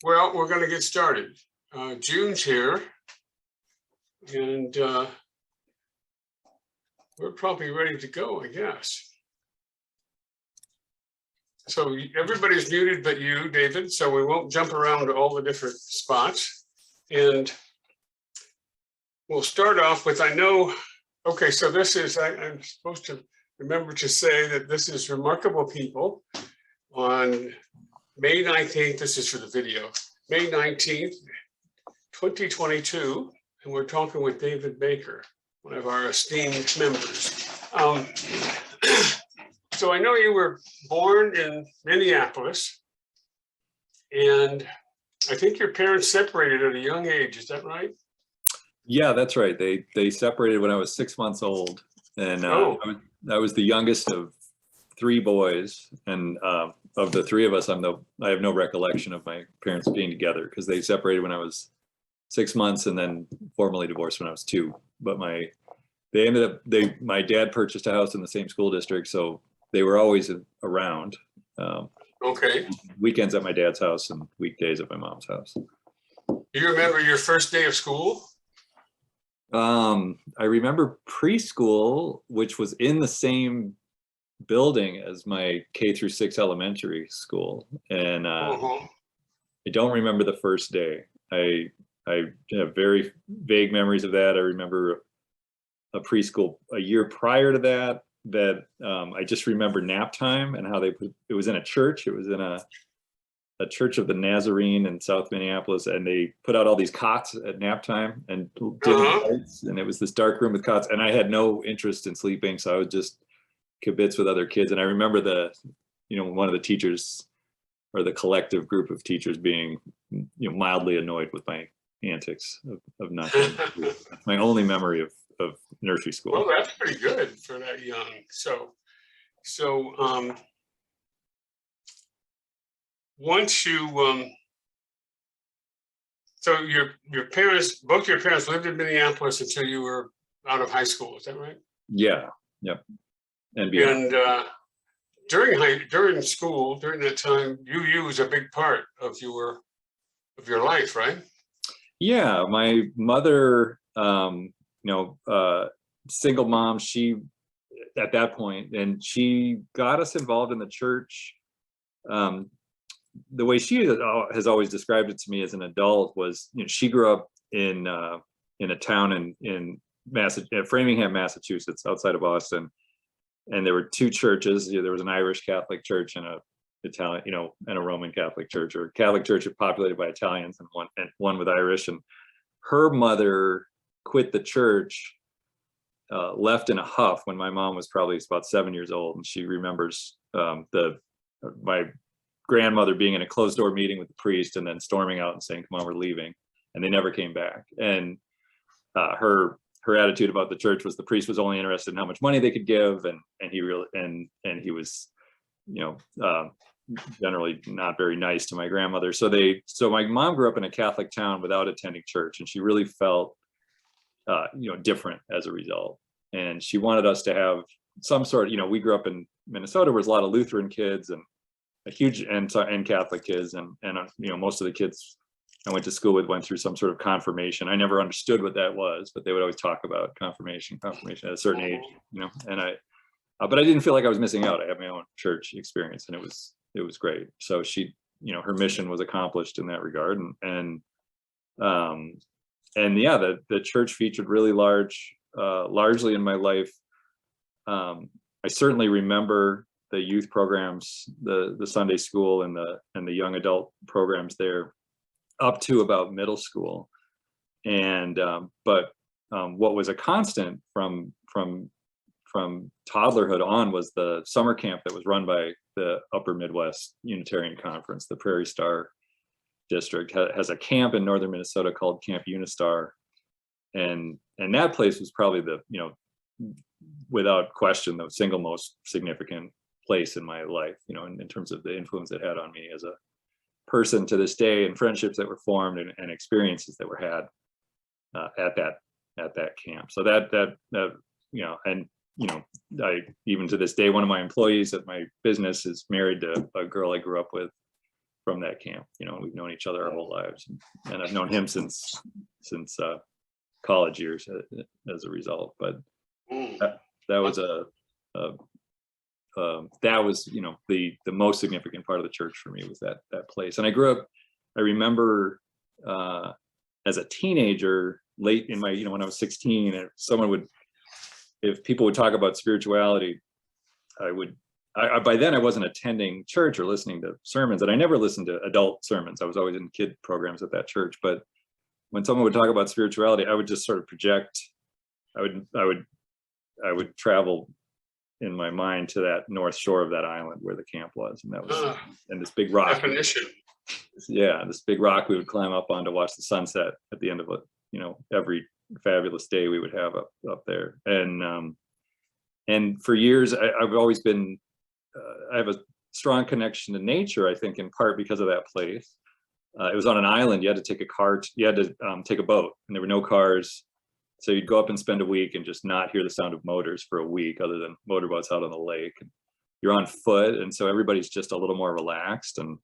Well, we're going to get started. June's here, and we're probably ready to go, I guess. So everybody's muted but you, David, so we won't jump around to all the different spots. And we'll start off with, okay, so this is, I'm supposed to remember to say that this is Remarkable People on May 19th. This is for the video. May 19th, 2022, and we're talking with David Baker, one of our esteemed members. So I know you were born in Minneapolis, and I think your parents separated at a young age. Is that right? Yeah, that's right. They separated when I was 6 months old, and I was the youngest of three boys, and of the three of us, I have no recollection of my parents being together because they separated when I was 6 months and then formally divorced when I was 2. But my dad purchased a house in the same school district, so they were always around. Okay. Weekends at my dad's house and weekdays at my mom's house. Do you remember your first day of school? I remember preschool, which was in the same building as my K through 6 elementary school, and I don't remember the first day. I have very vague memories of that. I remember a preschool a year prior to that I just remember nap time and how it was in a church. It was in a Church of the Nazarene in South Minneapolis, and they put out all these cots at nap time and dim lights, and it was this dark room with cots, and I had no interest in sleeping, so I was just kibitz with other kids. And I remember one of the teachers, or the collective group of teachers, being mildly annoyed with my antics of not going to school. That's my only memory of nursery school. Well, that's pretty good for that young. So once you so your parents, both your parents lived in Minneapolis until you were out of high school, is that right? Yeah. Yep. And beyond. And during school, during that time, you was a big part of your life, right? Yeah, my mother, single mom, she at that point, and she got us involved in the church. The way she has always described it to me as an adult was, she grew up in a town in Framingham, Massachusetts, outside of Boston. And there were two churches. There was an Irish Catholic church and a Italian, and a Roman Catholic church, or Catholic church populated by Italians, and one with Irish. And her mother quit the church, left in a huff when my mom was probably about 7 years old. And she remembers my grandmother being in a closed door meeting with the priest and then storming out and saying, "Come on, we're leaving." And they never came back. And her attitude about the church was the priest was only interested in how much money they could give, and he was, generally not very nice to my grandmother. So my mom grew up in a Catholic town without attending church, and she really felt different as a result. And she wanted us to have some sort of, we grew up in Minnesota, where there's a lot of Lutheran kids and a huge and Catholic kids, and most of the kids I went to school with went through some sort of confirmation. I never understood what that was, but they would always talk about confirmation at a certain age, and but I didn't feel like I was missing out. I had my own church experience, and it was great. So she, her mission was accomplished in that regard. And yeah, the church featured really largely in my life. I certainly remember the youth programs, the Sunday school and the young adult programs there, up to about middle school. And but what was a constant from toddlerhood on was the summer camp that was run by the Upper Midwest Unitarian Conference. The Prairie Star District has a camp in northern Minnesota called Camp Unistar, and that place was probably without question, the single most significant place in my life, in terms of the influence it had on me as a person to this day, and friendships that were formed and experiences that were had at that camp. So I, even to this day, one of my employees at my business is married to a girl I grew up with from that camp. You know, we've known each other our whole lives, and I've known him since college years as a result. But that was that was, you know, the most significant part of the church for me was that place. And I grew up, I remember as a teenager, late in my, you know, when I was 16, and if people would talk about spirituality, by then I wasn't attending church or listening to sermons, and I never listened to adult sermons. I was always in kid programs at that church. But when someone would talk about spirituality, I would just sort of project. I would travel in my mind to that north shore of that island where the camp was, and that was and this big rock. Definition. Yeah, this big rock we would climb up on to watch the sunset at the end of you know, every fabulous day we would have up there. And for years I've always been I have a strong connection to nature, I think in part because of that place. It was on an island. You had to take a car, you had to take a boat, and there were no cars. So you'd go up and spend a week and just not hear the sound of motors for a week, other than motorboats out on the lake. And you're on foot, and so everybody's just a little more relaxed. And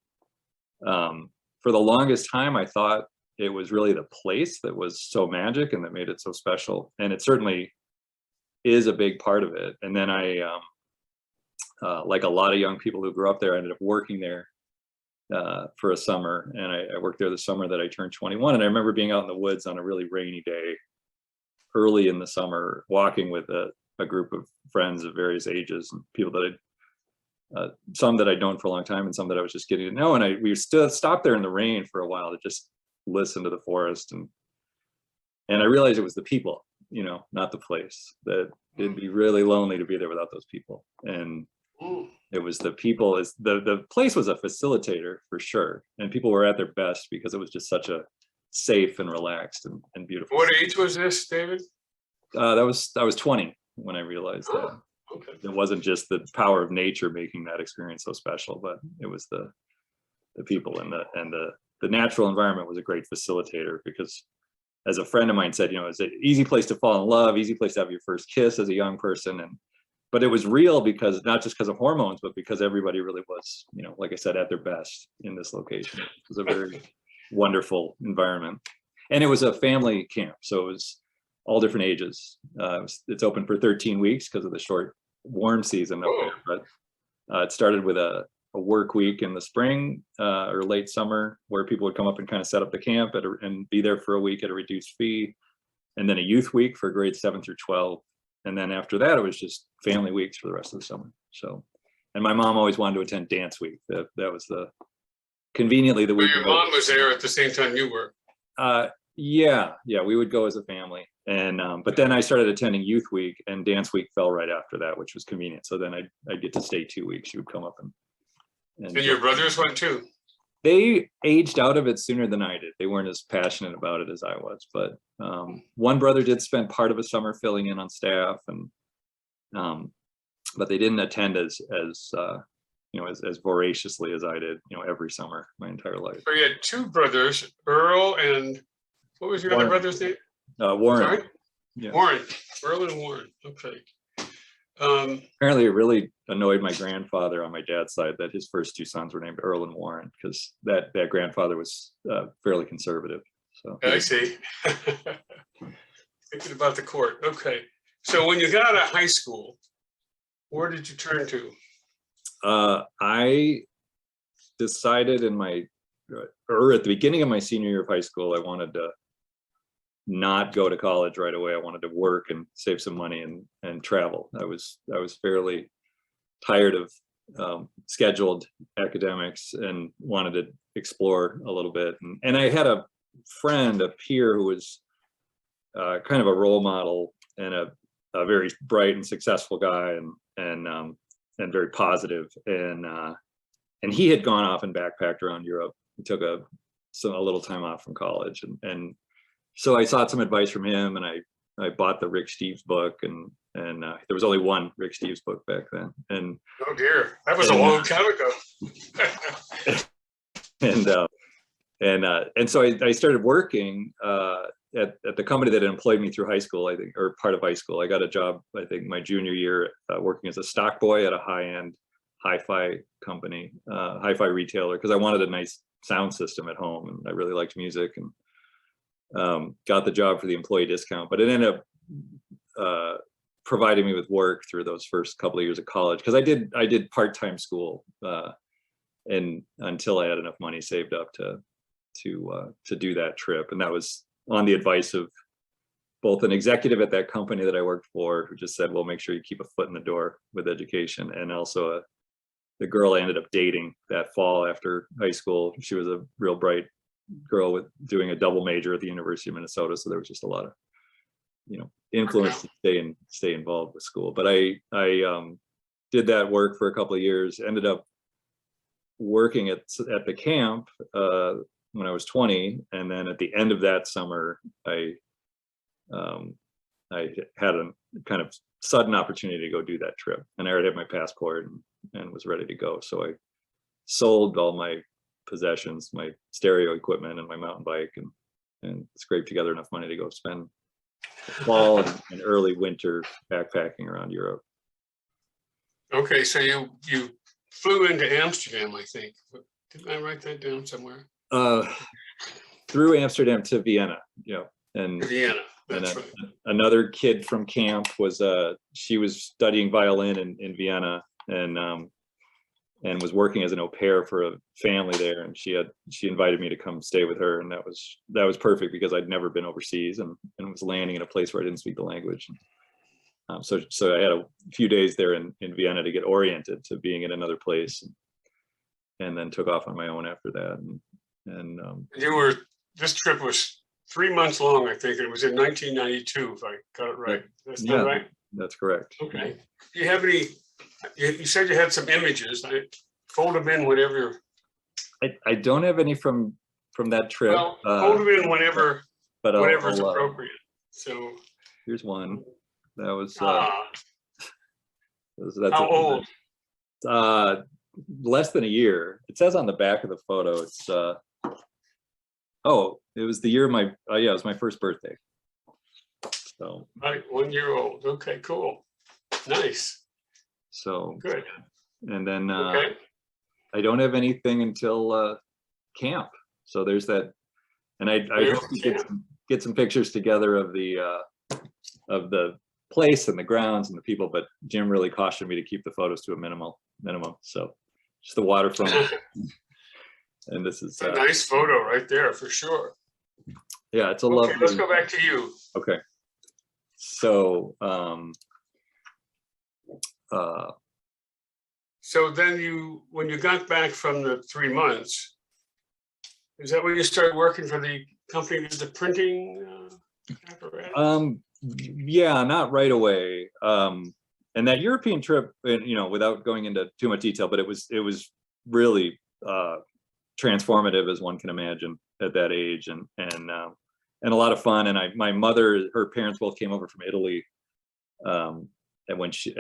for the longest time, I thought it was really the place that was so magic and that made it so special. And it certainly is a big part of it. And then I, like a lot of young people who grew up there, I ended up working there for a summer. And I worked there the summer that I turned 21. And I remember being out in the woods on a really rainy day early in the summer, walking with a group of friends of various ages and people that some that I'd known for a long time and some that I was just getting to know. And we still stopped there in the rain for a while to just listen to the forest. And I realized it was the people, you know, not the place, that it'd be really lonely to be there without those people. And it was the people. The place was a facilitator for sure. And people were at their best because it was just such a safe and relaxed and beautiful. What age was this, David? I was 20 when I realized that. Okay. It wasn't just the power of nature making that experience so special, but it was the people, and the natural environment was a great facilitator. Because as a friend of mine said, you know, it's an easy place to fall in love, easy place to have your first kiss as a young person. But it was real because not just because of hormones, but because everybody really was, you know, like I said, at their best in this location. It was a very wonderful environment. And it was a family camp, so it was all different ages. It's open for 13 weeks because of the short warm season up there. But it started with a work week in the spring or late summer, where people would come up and kind of set up the camp and be there for a week at a reduced fee. And then a youth week for grades 7 through 12. And then after that, it was just family weeks for the rest of the summer. So, and my mom always wanted to attend dance week. That was conveniently the week. Your mom was there at the same time you were. Yeah, we would go as a family. And but then I started attending youth week, and dance week fell right after that, which was convenient. So then I'd get to stay 2 weeks. She would come up and your brothers went too? They aged out of it sooner than I did. They weren't as passionate about it as I was. But one brother did spend part of a summer filling in on staff, and but they didn't attend as you know, as voraciously as I did, you know, every summer my entire life. So you had two brothers, Earl and what was your other brother's name? Warren. Sorry? Yeah. Warren. Earl and Warren. Okay. Apparently it really annoyed my grandfather on my dad's side that his first two sons were named Earl and Warren, because that grandfather was fairly conservative. So I see. Thinking about the court. Okay. So when you got out of high school, where did you turn to? I decided at the beginning of my senior year of high school, I wanted to not go to college right away. I wanted to work and save some money and travel. I was fairly tired of scheduled academics and wanted to explore a little bit. And I had a friend, a peer, who was kind of a role model and a very bright and successful guy, and very positive. And he had gone off and backpacked around Europe. He took a little time off from college, and so I sought some advice from him, and I bought the Rick Steves book, and there was only one Rick Steves book back then. And oh dear, that was a long time ago. and so I started working at the company that employed me through high school, I think, or part of high school. I got a job, I think, my junior year, working as a stock boy at a hi-fi company, hi-fi retailer, because I wanted a nice sound system at home, and I really liked music, and got the job for the employee discount. But it ended up providing me with work through those first couple of years of college, because I did part-time school, and until I had enough money saved up to do that trip. And that was on the advice of both an executive at that company that I worked for, who just said, well, make sure you keep a foot in the door with education, and also the girl I ended up dating that fall after high school. She was a real bright girl with doing a double major at the University of Minnesota, so there was just a lot of, influence to stay involved with school. But I did that work for a couple of years, ended up working at the camp when I was 20, and then at the end of that summer, I had a kind of sudden opportunity to go do that trip, and I already had my passport and was ready to go. So I sold all my possessions, my stereo equipment and my mountain bike, and scraped together enough money to go spend the fall and early winter backpacking around Europe. Okay, so you flew into Amsterdam, I think. Didn't I write that down somewhere? Through Amsterdam to Vienna, and Vienna. That's and right. another kid from camp was she was studying violin in Vienna, and was working as an au pair for a family there, and she invited me to come stay with her, and that was perfect, because I'd never been overseas, and was landing in a place where I didn't speak the language. So I had a few days there in Vienna to get oriented to being in another place, and then took off on my own after that. And this trip was 3 months long, I think. It was in 1992, if I got it right. That's not right? That's correct. Okay. Do you have any, you said you had some images. I fold them in whenever. I don't have any from that trip. Well, fold them in whenever it's I'll, appropriate. So here's one. That was how old? Less than a year. It says on the back of the photo, it's it was the year it was my first birthday. So Right, 1 year old. Okay, cool. Nice. So good. And then Okay. I don't have anything until camp. So there's that, and I hope to get some pictures together of the place and the grounds and the people, but Jim really cautioned me to keep the photos to a minimum. So just the waterfront. And this is a nice photo right there for sure. Yeah, it's a lovely. Okay, let's go back to you. Okay. So so then when you got back from the 3 months, is that when you started working for the company that did the printing apparatus? Yeah, not right away. And that European trip, without going into too much detail, but it was really transformative, as one can imagine at that age, and a lot of fun. And my mother, her parents both came over from Italy, and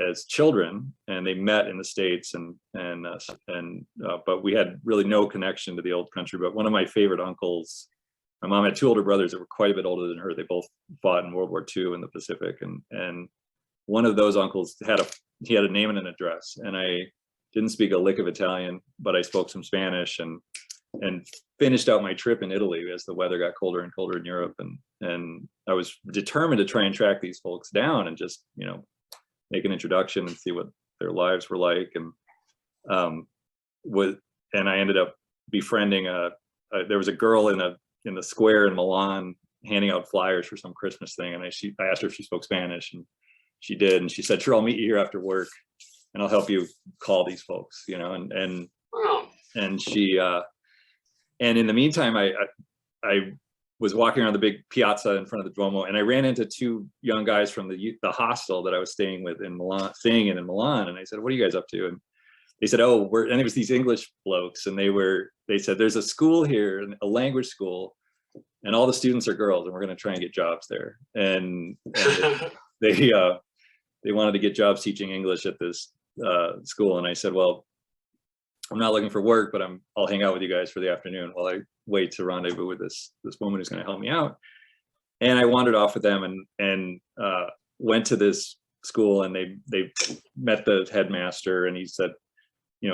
as children, and they met in the States, but we had really no connection to the old country. But one of my favorite uncles, my mom had two older brothers that were quite a bit older than her. They both fought in World War II in the Pacific, and one of those uncles had a name and an address, and I didn't speak a lick of Italian, but I spoke some Spanish, and finished out my trip in Italy as the weather got colder and colder in Europe, and I was determined to try and track these folks down and just make an introduction and see what their lives were like, and I ended up befriending there was a girl in the square in Milan handing out flyers for some Christmas thing, and I asked her if she spoke Spanish, and she did, and she said, "Sure, I'll meet you here after work, and I'll help you call these folks," and she and in the meantime, I was walking around the big piazza in front of the Duomo, and I ran into two young guys from the hostel that I was staying in Milan, and I said, "What are you guys up to?" And they said, "Oh, and it was these English blokes, and they said, there's a school here, a language school, and all the students are girls, and we're going to try and get jobs there." And they wanted to get jobs teaching English at this school, and I said, "Well, I'm not looking for work, but I'll hang out with you guys for the afternoon while I wait to rendezvous with this woman who's going to help me out." And I wandered off with them and went to this school, and they met the headmaster, and he said,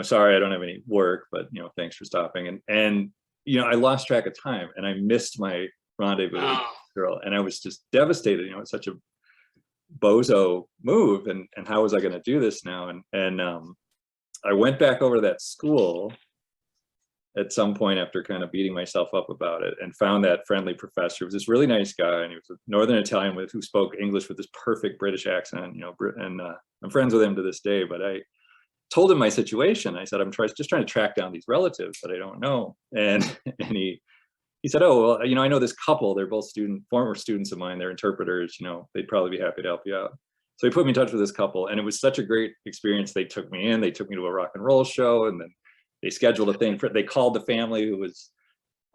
sorry, I don't have any work, but, thanks for stopping. And, I lost track of time and I missed my rendezvous with Oh, this girl. And I was just devastated, it's such a bozo move. And how was I going to do this now? And I went back over to that school at some point after kind of beating myself up about it, and found that friendly professor. He was this really nice guy, and he was a Northern Italian who spoke English with this perfect British accent, and I'm friends with him to this day. But I told him my situation. I said, I'm just trying to track down these relatives that I don't know. And he said, oh, well, I know this couple, they're both former students of mine, they're interpreters, they'd probably be happy to help you out. So he put me in touch with this couple, and it was such a great experience. They took me to a rock and roll show, and then they scheduled a thing they called the family, who was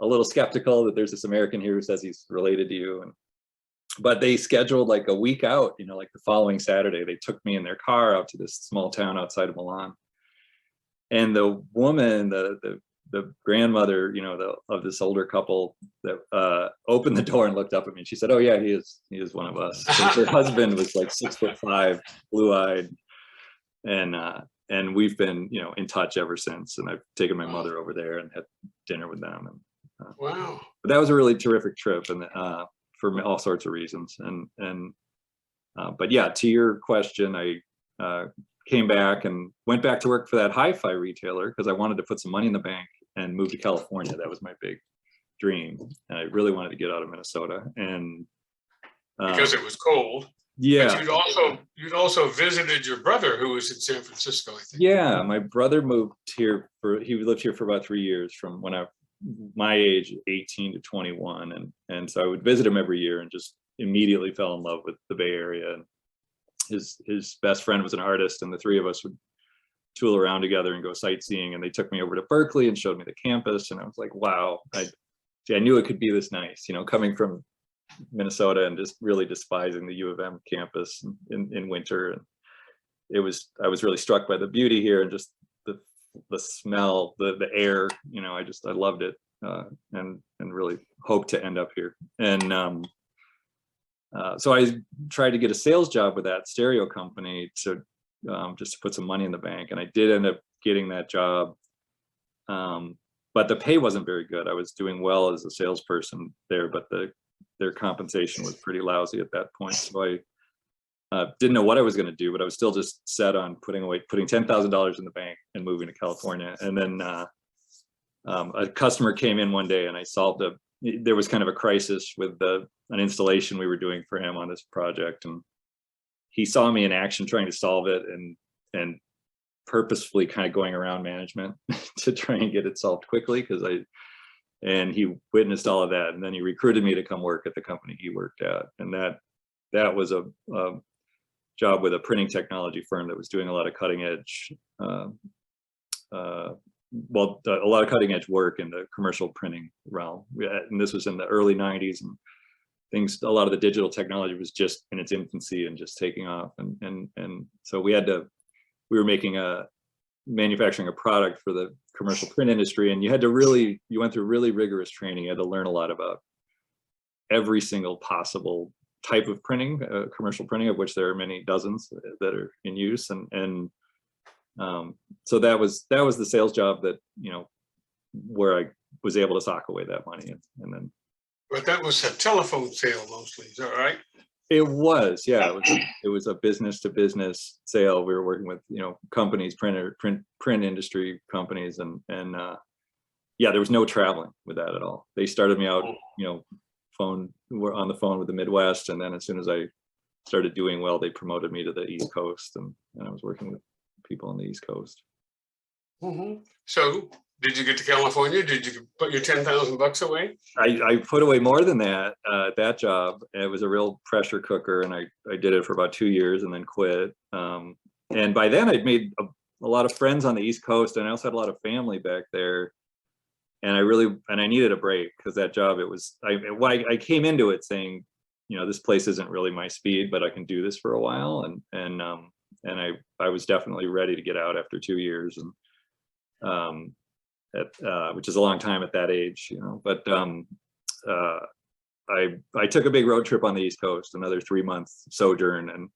a little skeptical that there's this American here who says he's related to you. But they scheduled like a week out, like the following Saturday, they took me in their car out to this small town outside of Milan. And the woman, the grandmother, of this older couple, that opened the door and looked up at me. And she said, "Oh yeah, he is one of us." Her husband was like 6'5", blue-eyed, and we've been, in touch ever since. And I've taken my mother over there and had dinner with them. And wow. but that was a really terrific trip, and for all sorts of reasons. But yeah, to your question, I came back and went back to work for that hi-fi retailer because I wanted to put some money in the bank and move to California. That was my big dream, and I really wanted to get out of Minnesota. And Because it was cold. Yeah. But you'd also visited your brother, who was in San Francisco, I think. Yeah, my brother moved here he lived here for about 3 years, from when my age, 18 to 21. And so I would visit him every year and just immediately fell in love with the Bay Area. And his best friend was an artist, and the three of us would tool around together and go sightseeing. And they took me over to Berkeley and showed me the campus. And I was like, wow, I knew it could be this nice, coming from Minnesota and just really despising the U of M campus in winter. And I was really struck by the beauty here, and just the smell, the air, I loved it, and really hope to end up here. And so I tried to get a sales job with that stereo company to just to put some money in the bank, and I did end up getting that job. But the pay wasn't very good. I was doing well as a salesperson there, but their compensation was pretty lousy at that point. So I didn't know what I was going to do, but I was still just set on putting $10,000 in the bank and moving to California. And then a customer came in one day, and there was kind of a crisis with an installation we were doing for him on this project. And he saw me in action trying to solve it, and purposefully kind of going around management to try and get it solved quickly, and he witnessed all of that. And then he recruited me to come work at the company he worked at. And that was a job with a printing technology firm that was doing a lot of cutting edge, a lot of cutting edge work in the commercial printing realm. And this was in the early 90s, and a lot of the digital technology was just in its infancy and just taking off. And so we were manufacturing a product for the commercial print industry, and you went through really rigorous training. You had to learn a lot about every single possible type of printing, commercial printing, of which there are many dozens that are in use. And so that was the sales job that, where I was able to sock away that money. And then. But that was a telephone sale mostly, is that right? It was, yeah. It was a business to business sale. We were working with, companies, print industry companies, and yeah, there was no traveling with that at all. They started me out, we're on the phone with the Midwest, and then as soon as I started doing well, they promoted me to the East Coast, and I was working with people on the East Coast. Mm-hmm. So did you get to California? Did you put your $10,000 away? I put away more than that at that job. It was a real pressure cooker, and I did it for about 2 years and then quit. And by then I'd made a lot of friends on the East Coast, and I also had a lot of family back there. And I needed a break, because that job, I came into it saying, this place isn't really my speed, but I can do this for a while. And I was definitely ready to get out after 2 years, and which is a long time at that age, But I took a big road trip on the East Coast, another 3-month sojourn, and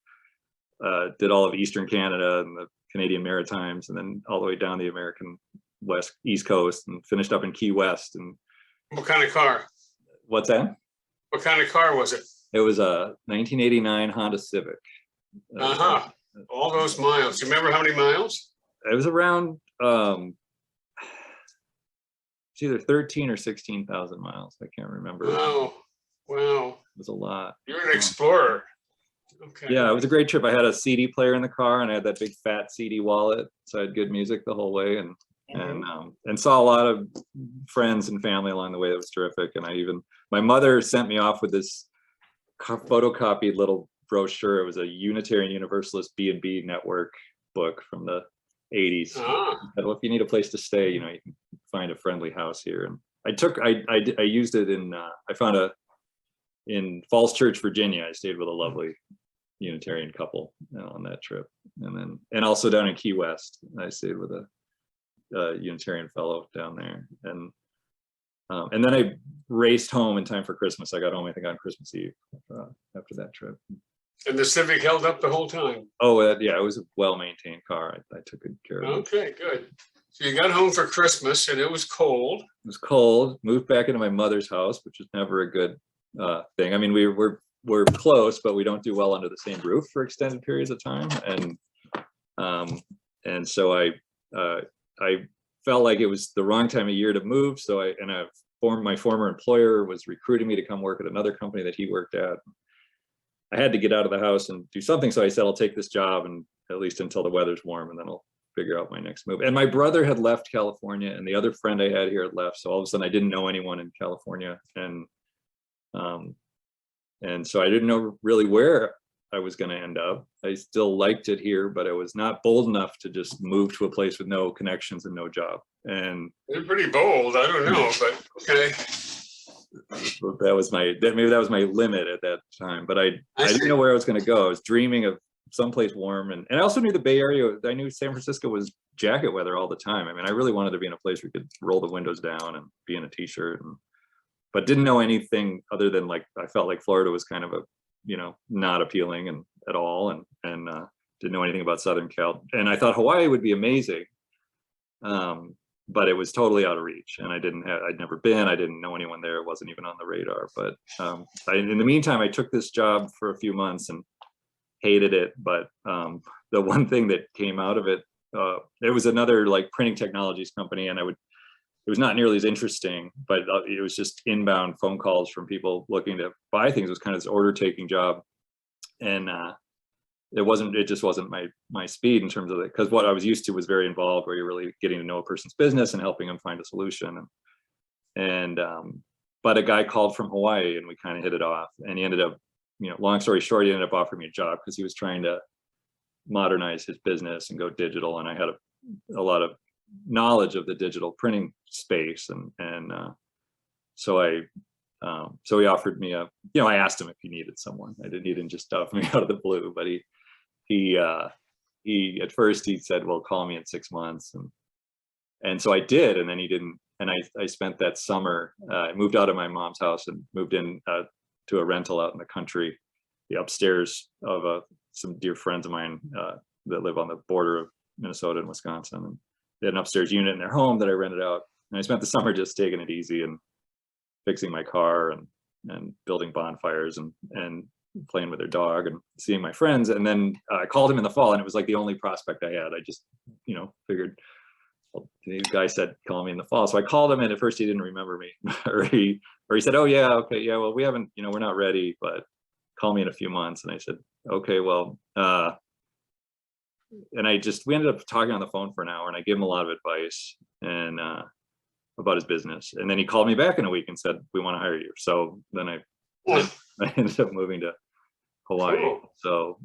did all of Eastern Canada and the Canadian Maritimes, and then all the way down the American East Coast, and finished up in Key West. And What kind of car? what's that? What kind of car was it? It was a 1989 Honda Civic. Uh-huh. All those miles. You remember how many miles? It was around it's either 13 or 16,000 miles. I can't remember. Wow. Wow. It was a lot. You're an explorer. Okay. Yeah, it was a great trip. I had a CD player in the car, and I had that big fat CD wallet, so I had good music the whole way, and saw a lot of friends and family along the way. That was terrific. And my mother sent me off with this photocopied little brochure. It was a Unitarian Universalist B&B network book from the 80s. Well, if you need a place to stay, you can find a friendly house here. And I used it I found in Falls Church, Virginia. I stayed with a lovely Unitarian couple on that trip, and also down in Key West, I stayed with a Unitarian fellow down there, and then I raced home in time for Christmas. I got home, I think, on Christmas Eve after that trip. And the Civic held up the whole time? Oh, yeah, it was a well-maintained car. I took good care of it. Okay, good. So you got home for Christmas, and it was cold. It was cold. Moved back into my mother's house, which was never a good thing. I mean, we're close, but we don't do well under the same roof for extended periods of time. And so I felt like it was the wrong time of year to move. So my former employer was recruiting me to come work at another company that he worked at. I had to get out of the house and do something. So I said, I'll take this job, and at least until the weather's warm, and then I'll figure out my next move. And my brother had left California, and the other friend I had here had left. So all of a sudden I didn't know anyone in California. And so I didn't know really where I was going to end up. I still liked it here, but I was not bold enough to just move to a place with no connections and no job. And you're pretty bold. I don't know, but okay. Maybe that was my limit at that time. But I didn't know where I was going to go. I was dreaming of someplace warm, and I also knew the Bay Area. I knew San Francisco was jacket weather all the time. I mean, I really wanted to be in a place where you could roll the windows down and be in a t-shirt, but didn't know anything other than I felt like Florida was kind of not appealing at all, and didn't know anything about Southern Cal. And I thought Hawaii would be amazing, but it was totally out of reach. And I'd never been. I didn't know anyone there. It wasn't even on the radar. But in the meantime, I took this job for a few months and hated it. But the one thing that came out of it, it was another printing technologies company, and it was not nearly as interesting, but it was just inbound phone calls from people looking to buy things. It was kind of this order taking job. And it just wasn't my speed in terms of it, because what I was used to was very involved, where you're really getting to know a person's business and helping them find a solution. But a guy called from Hawaii, and we kind of hit it off, and he ended up, long story short, he ended up offering me a job because he was trying to modernize his business and go digital. And I had a lot of knowledge of the digital printing space, so he offered me I asked him if he needed someone. He didn't just offer me out of the blue, but he at first he said, well, call me in 6 months, and so I did, and then he didn't. And I spent that summer, I moved out of my mom's house and moved in to a rental out in the country, the upstairs of some dear friends of mine that live on the border of Minnesota and Wisconsin. And they had an upstairs unit in their home that I rented out. And I spent the summer just taking it easy and fixing my car and building bonfires and playing with their dog and seeing my friends. And then I called him in the fall, and it was the only prospect I had. I just, figured, well, the guy said, call me in the fall. So I called him, and at first he didn't remember me, or he said, oh yeah, okay, yeah, well, we haven't, we're not ready, but call me in a few months. And I said, okay, well, and we ended up talking on the phone for an hour, and I gave him a lot of advice and about his business. And then he called me back in a week and said, we want to hire you. So then I ended up moving to Hawaii. Cool. So,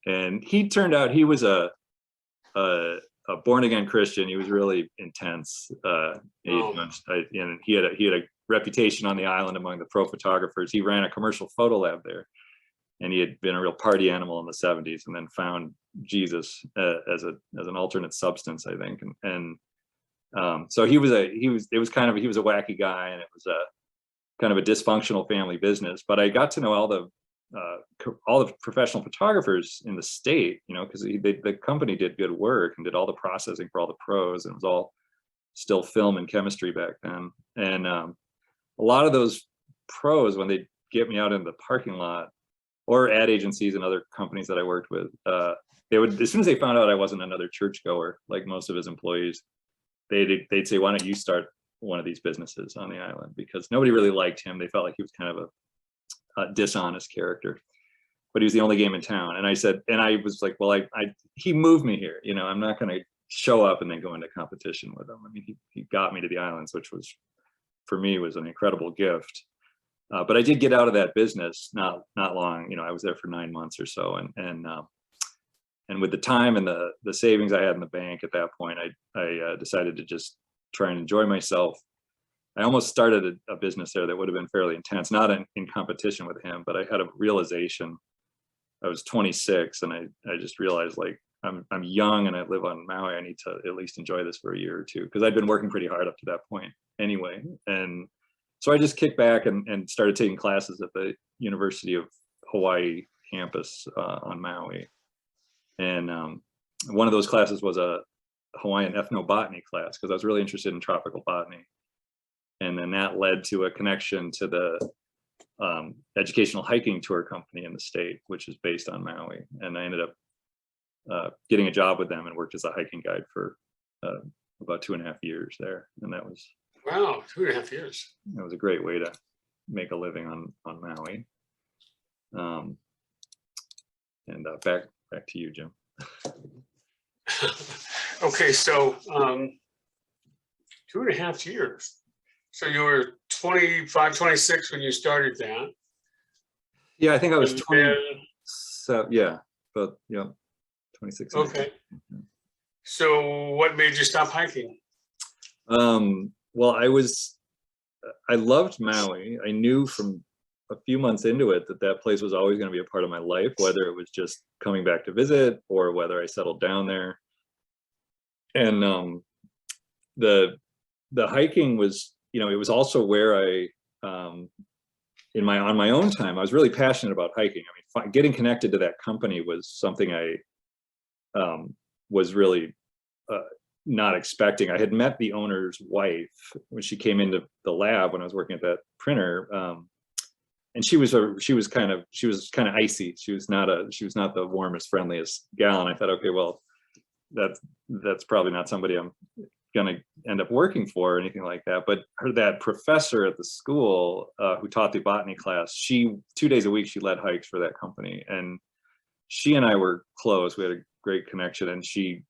and he turned out, he was a born again Christian. He was really intense. And he had a reputation on the island among the pro photographers. He ran a commercial photo lab there, and he had been a real party animal in the 70s, and then found Jesus as an alternate substance, I think. So he was a wacky guy, and it was a kind of a dysfunctional family business. But I got to know all the all the professional photographers in the state, you know, because the company did good work and did all the processing for all the pros, and it was all still film and chemistry back then. And a lot of those pros, when they get me out in the parking lot, or ad agencies and other companies that I worked with, they would, as soon as they found out I wasn't another churchgoer like most of his employees, they'd say, why don't you start one of these businesses on the island? Because nobody really liked him. They felt like he was kind of a dishonest character, but he was the only game in town. And I said, and I was like, well, he moved me here, you know, I'm not going to show up and then go into competition with him. I mean, he got me to the islands, which was, for me, was an incredible gift. But I did get out of that business not long. You know, I was there for 9 months or so, and with the time and the savings I had in the bank at that point, I decided to just try and enjoy myself. I almost started a business there that would have been fairly intense, not in competition with him, but I had a realization. I was 26, and I just realized, like, I'm young and I live on Maui. I need to at least enjoy this for a year or two, because I'd been working pretty hard up to that point anyway. And so I just kicked back and started taking classes at the University of Hawaii campus on Maui. And one of those classes was a Hawaiian ethnobotany class, because I was really interested in tropical botany. And then that led to a connection to the educational hiking tour company in the state, which is based on Maui. And I ended up getting a job with them and worked as a hiking guide for about 2.5 years there. And that was, wow, 2.5 years. That was a great way to make a living on Maui. And back to you, Jim. Okay, so 2.5 years. So you were 25, 26 when you started that. Yeah, I think I was And 20. then- So yeah, but yeah, 26. Okay. So what made you stop hiking? Well, I loved Maui. I knew from a few months into it that place was always going to be a part of my life, whether it was just coming back to visit or whether I settled down there. And the hiking was, you know, it was also where I on my own time, I was really passionate about hiking. I mean, getting connected to that company was something I was really not expecting. I had met the owner's wife when she came into the lab when I was working at that printer, and she was kind of icy. She was not the warmest, friendliest gal. And I thought, okay, well, that's probably not somebody I'm gonna end up working for or anything like that. But that professor at the school who taught the botany class, 2 days a week she led hikes for that company, and she and I were close. We had a great connection, and she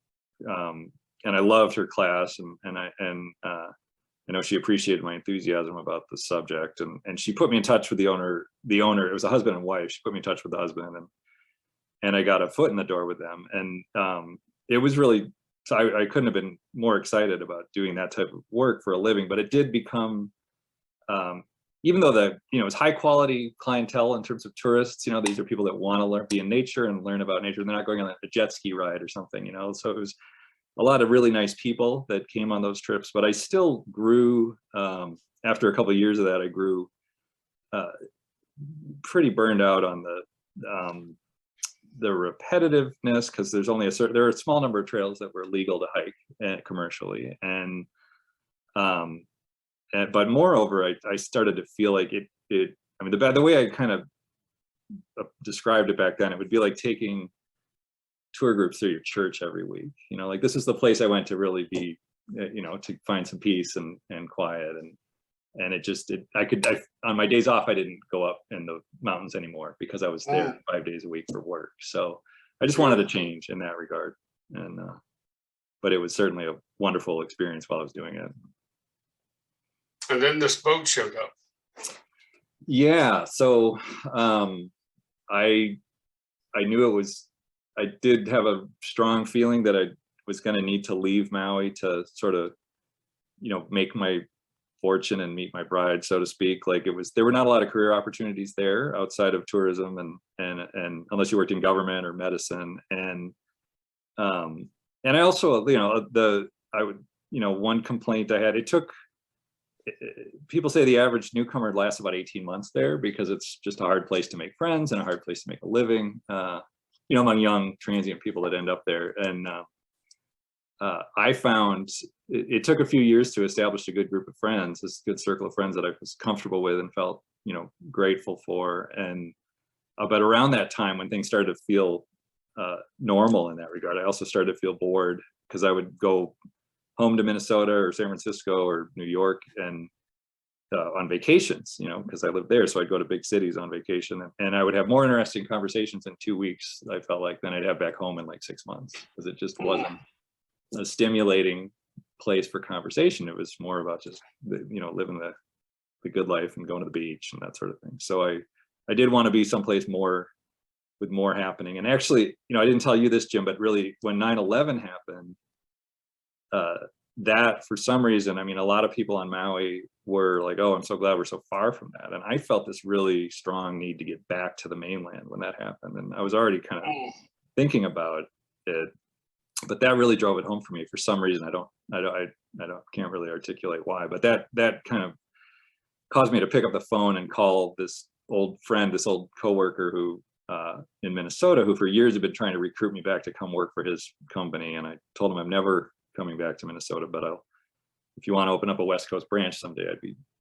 and I loved her class, and I know she appreciated my enthusiasm about the subject, and she put me in touch with the owner. It was a husband and wife. She put me in touch with the husband, and I got a foot in the door with them. And it was really, so I couldn't have been more excited about doing that type of work for a living. But it did become, even though it was high quality clientele in terms of tourists, you know, these are people that want to be in nature and learn about nature. They're not going on a jet ski ride or something, you know. So it was a lot of really nice people that came on those trips. But I still grew, after a couple of years of that, I grew pretty burned out on the repetitiveness, because there are a small number of trails that were legal to hike commercially, but moreover, I started to feel like it. I mean, the way I kind of described it back then, it would be like taking tour groups through your church every week. You know, like, this is the place I went to really be, you know, to find some peace and quiet, and on my days off, I didn't go up in the mountains anymore because I was there 5 days a week for work. So I just wanted to change in that regard. And but it was certainly a wonderful experience while I was doing it. And then this boat showed up. Yeah, so I knew it was, I did have a strong feeling that I was going to need to leave Maui to sort of, you know, make my fortune and meet my bride, so to speak. Like, there were not a lot of career opportunities there outside of tourism and unless you worked in government or medicine. And I also, you know, one complaint I had, it took people say the average newcomer lasts about 18 months there because it's just a hard place to make friends and a hard place to make a living, among young transient people that end up there. And I found it took a few years to establish a good group of friends, this good circle of friends that I was comfortable with and felt, grateful for. And but around that time when things started to feel normal in that regard, I also started to feel bored because I would go home to Minnesota or San Francisco or New York and on vacations, because I lived there. So I'd go to big cities on vacation and I would have more interesting conversations in 2 weeks, I felt like, than I'd have back home in like 6 months, because it just wasn't a stimulating place for conversation. It was more about just, living the good life and going to the beach and that sort of thing. So I did want to be someplace more with more happening. And actually, I didn't tell you this, Jim, but really when 9/11 happened, that for some reason, a lot of people on Maui were like, oh, I'm so glad we're so far from that. And I felt this really strong need to get back to the mainland when that happened. And I was already kind of thinking about it, but that really drove it home for me for some reason. I can't really articulate why, but that kind of caused me to pick up the phone and call this old friend, this old coworker who in Minnesota, who for years had been trying to recruit me back to come work for his company. And I told him I'm never coming back to Minnesota, but if you want to open up a West Coast branch someday,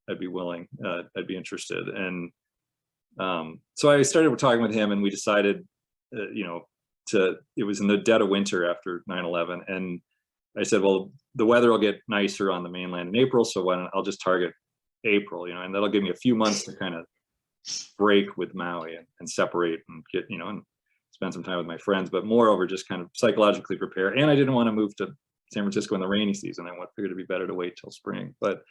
I'd be willing, I'd be interested. And so I started talking with him and we decided, it was in the dead of winter after 9/11. And I said, well, the weather will get nicer on the mainland in April. So why don't I'll just target April, and that'll give me a few months to kind of break with Maui and separate and get, and spend some time with my friends, but moreover, just kind of psychologically prepare. And I didn't want to move to San Francisco in the rainy season. I figured it'd be better to wait till spring. But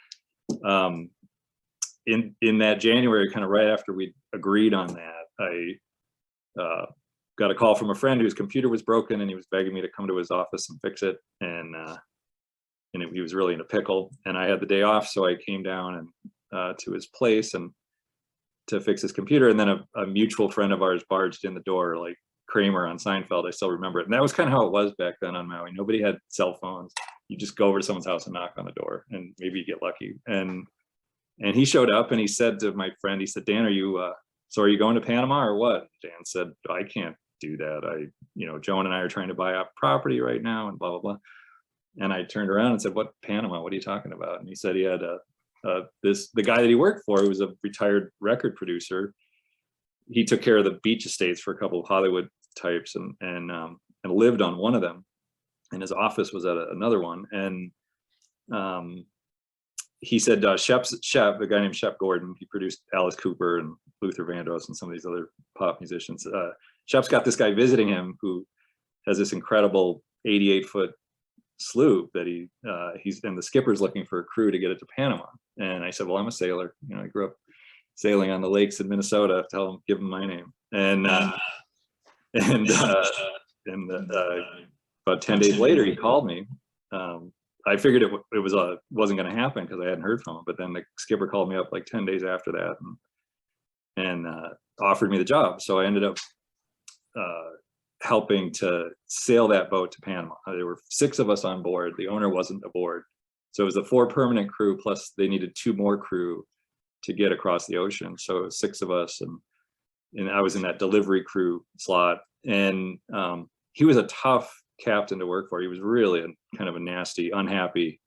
in that January, kind of right after we agreed on that, I got a call from a friend whose computer was broken and he was begging me to come to his office and fix it. And he was really in a pickle and I had the day off. So I came down and to his place and to fix his computer. And then a mutual friend of ours barged in the door, like Kramer on Seinfeld. I still remember it. And that was kind of how it was back then on Maui. Nobody had cell phones. You just go over to someone's house and knock on the door and maybe you get lucky. And he showed up and he said to my friend, he said, Dan, are you going to Panama or what? Dan said, I can't do that. Joan and I are trying to buy up property right now and blah, blah, blah. And I turned around and said, what Panama? What are you talking about? And he said he had the guy that he worked for, who was a retired record producer. He took care of the beach estates for a couple of Hollywood types and lived on one of them. And his office was at another one. And he said, Shep, a guy named Shep Gordon, he produced Alice Cooper and Luther Vandross and some of these other pop musicians. Shep's got this guy visiting him who has this incredible 88-foot sloop that he's and the skipper's looking for a crew to get it to Panama. And I said, well, I'm a sailor. I grew up sailing on the lakes in Minnesota. Give him my name. And about 10 days later, he called me. I figured it wasn't going to happen because I hadn't heard from him. But then the skipper called me up like 10 days after that and offered me the job. So I ended up helping to sail that boat to Panama. There were 6 of us on board. The owner wasn't aboard. So it was a 4 permanent crew, plus they needed 2 more crew to get across the ocean. So it was 6 of us, and I was in that delivery crew slot. And he was a tough captain to work for. He was really kind of a nasty, unhappy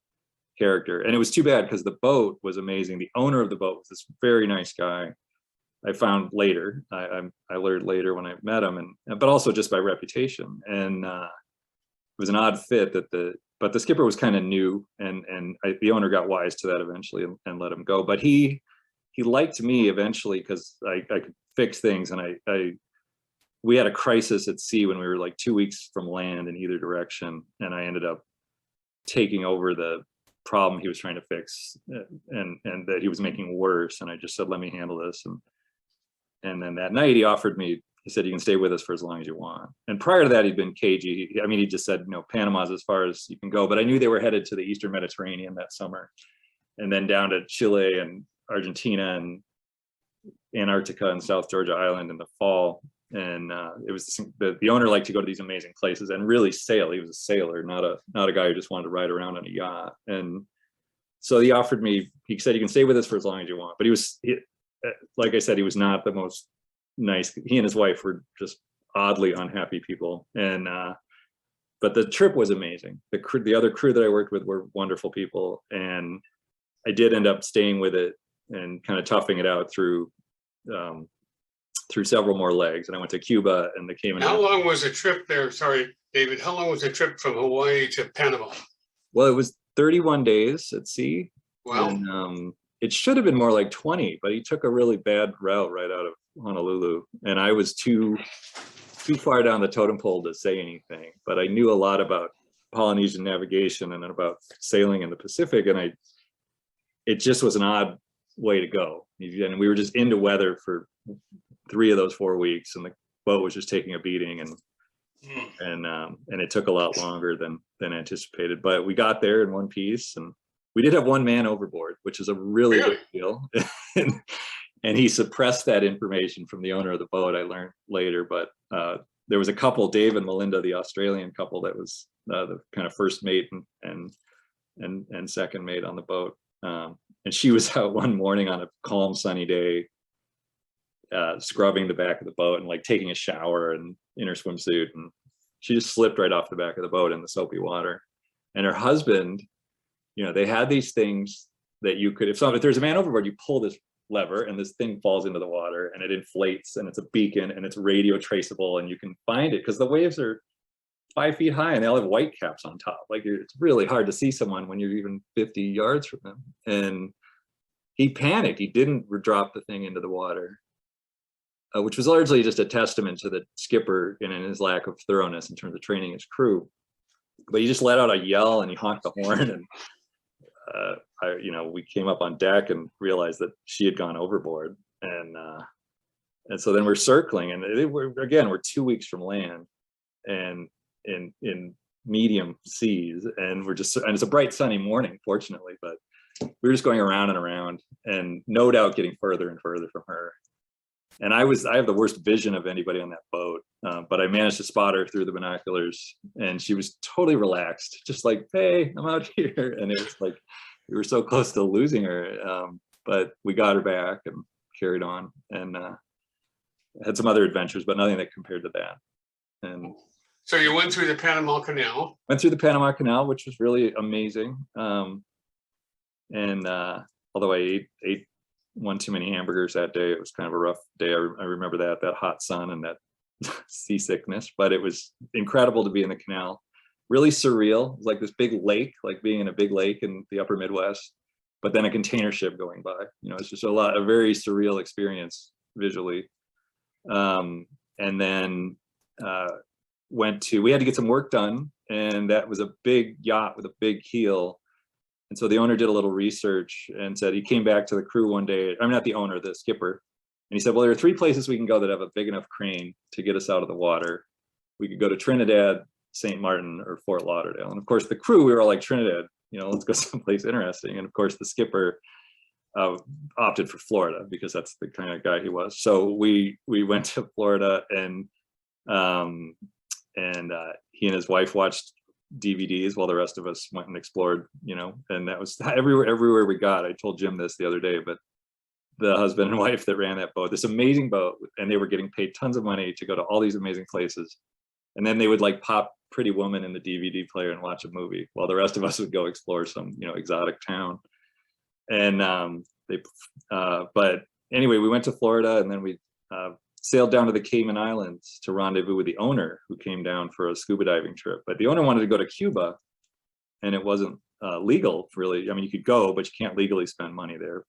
character. And it was too bad because the boat was amazing. The owner of the boat was this very nice guy. I found later, I learned later when I met him, but also just by reputation. And it was an odd fit but the skipper was kind of new, and the owner got wise to that eventually and let him go. But he liked me eventually because I could fix things, and we had a crisis at sea when we were like 2 weeks from land in either direction, and I ended up taking over the problem he was trying to fix, and that he was making worse. And I just said, let me handle this. And then that night he said, you can stay with us for as long as you want. And prior to that, he'd been cagey. He just said, Panama's as far as you can go. But I knew they were headed to the Eastern Mediterranean that summer, and then down to Chile and Argentina and Antarctica and South Georgia Island in the fall. And it was the owner liked to go to these amazing places and really sail. He was a sailor, not a guy who just wanted to ride around on a yacht. And so he offered me, he said, you can stay with us for as long as you want. But like I said, he was not the most nice. He and his wife were just oddly unhappy people. And but the trip was amazing. The other crew that I worked with were wonderful people, and I did end up staying with it and kind of toughing it out through several more legs. And I went to Cuba and the Cayman How Islands. long was the trip there? Sorry, David. How long was the trip from Hawaii to Panama? Well, it was 31 days at sea. Wow. And, it should have been more like 20, but he took a really bad route right out of Honolulu, and I was too far down the totem pole to say anything. But I knew a lot about Polynesian navigation and about sailing in the Pacific, and it just was an odd way to go. And we were just into weather for 3 of those 4 weeks, and the boat was just taking a beating, and it took a lot longer than anticipated. But we got there in one piece, and we did have one man overboard, which is a really big deal. And he suppressed that information from the owner of the boat, I learned later. But there was a couple, Dave and Melinda, the Australian couple, that was the kind of first mate and second mate on the boat. And she was out one morning on a calm, sunny day, scrubbing the back of the boat and like taking a shower and in her swimsuit. And she just slipped right off the back of the boat in the soapy water. And her husband, they had these things that you could, if there's a man overboard, you pull this lever and this thing falls into the water and it inflates, and it's a beacon and it's radio traceable, and you can find it because the waves are 5 feet high and they all have white caps on top. Like, it's really hard to see someone when you're even 50 yards from them. And he panicked. He didn't drop the thing into the water, which was largely just a testament to the skipper and his lack of thoroughness in terms of training his crew. But he just let out a yell and he honked the horn, and we came up on deck and realized that she had gone overboard. And so then we're circling, and we're 2 weeks from land and in medium seas, and it's a bright sunny morning, fortunately, but we were just going around and around, and no doubt getting further and further from her. And I have the worst vision of anybody on that boat, but I managed to spot her through the binoculars, and she was totally relaxed, just like, hey, I'm out here. And it was like, we were so close to losing her, but we got her back and carried on, and had some other adventures, but nothing that compared to that. And so you went through the Panama Canal. Went through the Panama Canal, which was really amazing. Although I ate one too many hamburgers that day, it was kind of a rough day. I remember that hot sun and that seasickness, but it was incredible to be in the canal. Really surreal. It was like this big lake, like being in a big lake in the upper Midwest, but then a container ship going by. It's just a very surreal experience visually. And then we had to get some work done, and that was a big yacht with a big keel. And so the owner did a little research and said, he came back to the crew one day, I'm not the owner, the skipper. And he said, well, there are 3 places we can go that have a big enough crane to get us out of the water. We could go to Trinidad, St. Martin, or Fort Lauderdale. And of course, the crew, we were all like, Trinidad, let's go someplace interesting. And of course, the skipper opted for Florida because that's the kind of guy he was. So we went to Florida, and he and his wife watched DVDs while the rest of us went and explored, and that was everywhere we got. I told Jim this the other day, but the husband and wife that ran that boat, this amazing boat, and they were getting paid tons of money to go to all these amazing places. And then they would like pop Pretty Woman in the DVD player and watch a movie while the rest of us would go explore some, exotic town. And but anyway, we went to Florida, and then we sailed down to the Cayman Islands to rendezvous with the owner, who came down for a scuba diving trip. But the owner wanted to go to Cuba, and it wasn't legal, really. I mean, you could go, but you can't legally spend money there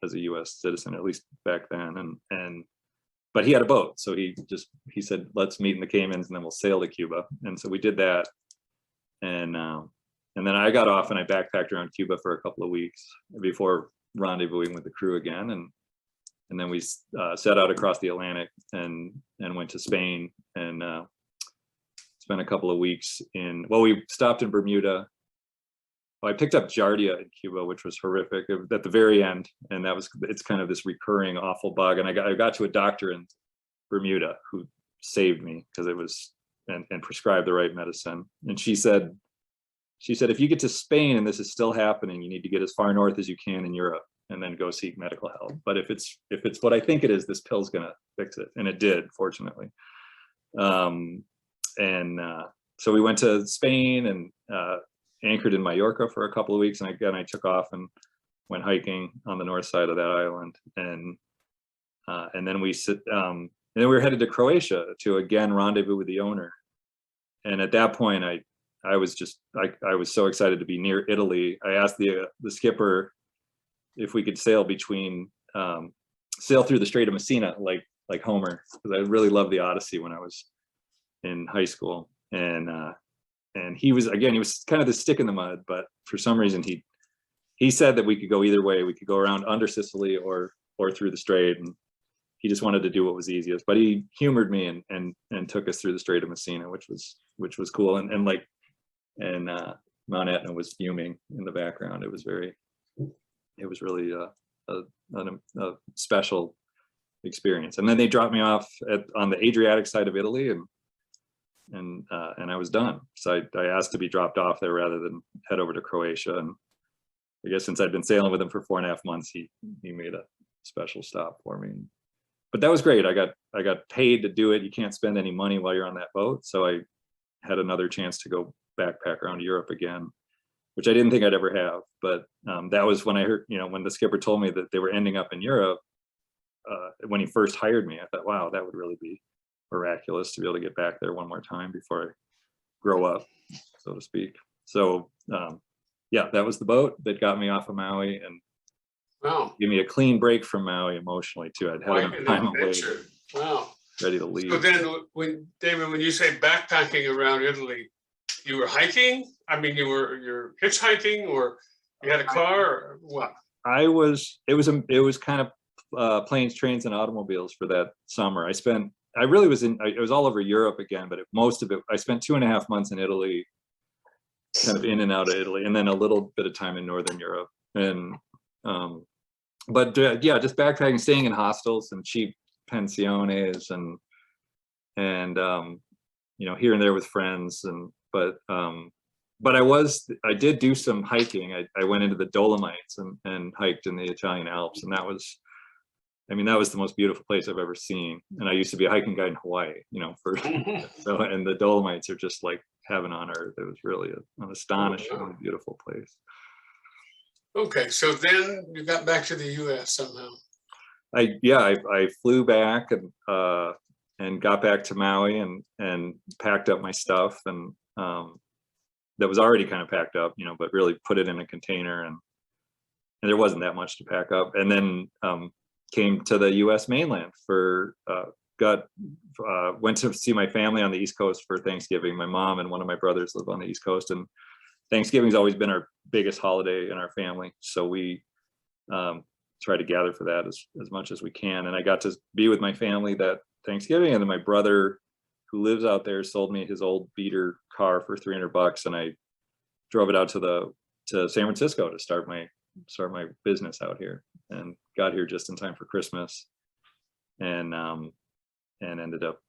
as a U.S. citizen, at least back then. But he had a boat, so he said, let's meet in the Caymans, and then we'll sail to Cuba. And so we did that, and then I got off and I backpacked around Cuba for a couple of weeks before rendezvousing with the crew again. And then we set out across the Atlantic and went to Spain, and spent a couple of weeks we stopped in Bermuda. Well, I picked up Giardia in Cuba, which was horrific at the very end. And it's kind of this recurring awful bug. And I got to a doctor in Bermuda who saved me because it was, and prescribed the right medicine. And she said, she said, if you get to Spain and this is still happening, you need to get as far north as you can in Europe and then go seek medical help. But if it's what I think it is, this pill's gonna fix it. And it did, fortunately. So we went to Spain and anchored in Mallorca for a couple of weeks. And again, I took off and went hiking on the north side of that island. And then we were headed to Croatia to again rendezvous with the owner. And at that point, I was so excited to be near Italy. I asked the skipper if we could sail through the Strait of Messina, like Homer, because I really loved the Odyssey when I was in high school. And he was kind of the stick in the mud, but for some reason he said that we could go either way. We could go around under Sicily or through the strait, and he just wanted to do what was easiest. But he humored me and took us through the Strait of Messina, which was cool. And Mount Etna was fuming in the background. It was really a special experience. And then they dropped me off on the Adriatic side of Italy, and I was done. So I asked to be dropped off there rather than head over to Croatia. And I guess since I'd been sailing with him for 4.5 months, he made a special stop for me. But that was great. I got paid to do it. You can't spend any money while you're on that boat. So I had another chance to go backpack around Europe again, which I didn't think I'd ever have. But that was when I heard, when the skipper told me that they were ending up in Europe, when he first hired me, I thought, wow, that would really be miraculous to be able to get back there one more time before I grow up, so to speak. So yeah, that was the boat that got me off of Maui and give me a clean break from Maui emotionally too. I'd had enough time away, ready to leave. So then, David, when you say backpacking around Italy, you were hiking? I mean, you're hitchhiking, or you had a car, or what? It was kind of planes, trains, and automobiles for that summer. I was all over Europe again, but most of it, I spent 2.5 months in Italy, kind of in and out of Italy, and then a little bit of time in Northern Europe. And yeah, just backpacking, staying in hostels and cheap pensiones, and here and there with friends. But I did do some hiking. I went into the Dolomites and hiked in the Italian Alps, and that was the most beautiful place I've ever seen. And I used to be a hiking guide in Hawaii, and the Dolomites are just like heaven on earth. It was really an astonishingly beautiful place. Okay, so then you got back to the U.S. somehow. I flew back and got back to Maui and packed up my stuff, and that was already kind of packed up, but really put it in a container, and there wasn't that much to pack up. And then came to the U.S. mainland went to see my family on the East Coast for Thanksgiving. My mom and one of my brothers live on the East Coast, and Thanksgiving's always been our biggest holiday in our family. So we try to gather for that as much as we can. And I got to be with my family that Thanksgiving, and then my brother, who lives out there, sold me his old beater car for $300, and I drove it out to San Francisco to start my business out here, and got here just in time for Christmas, and ended up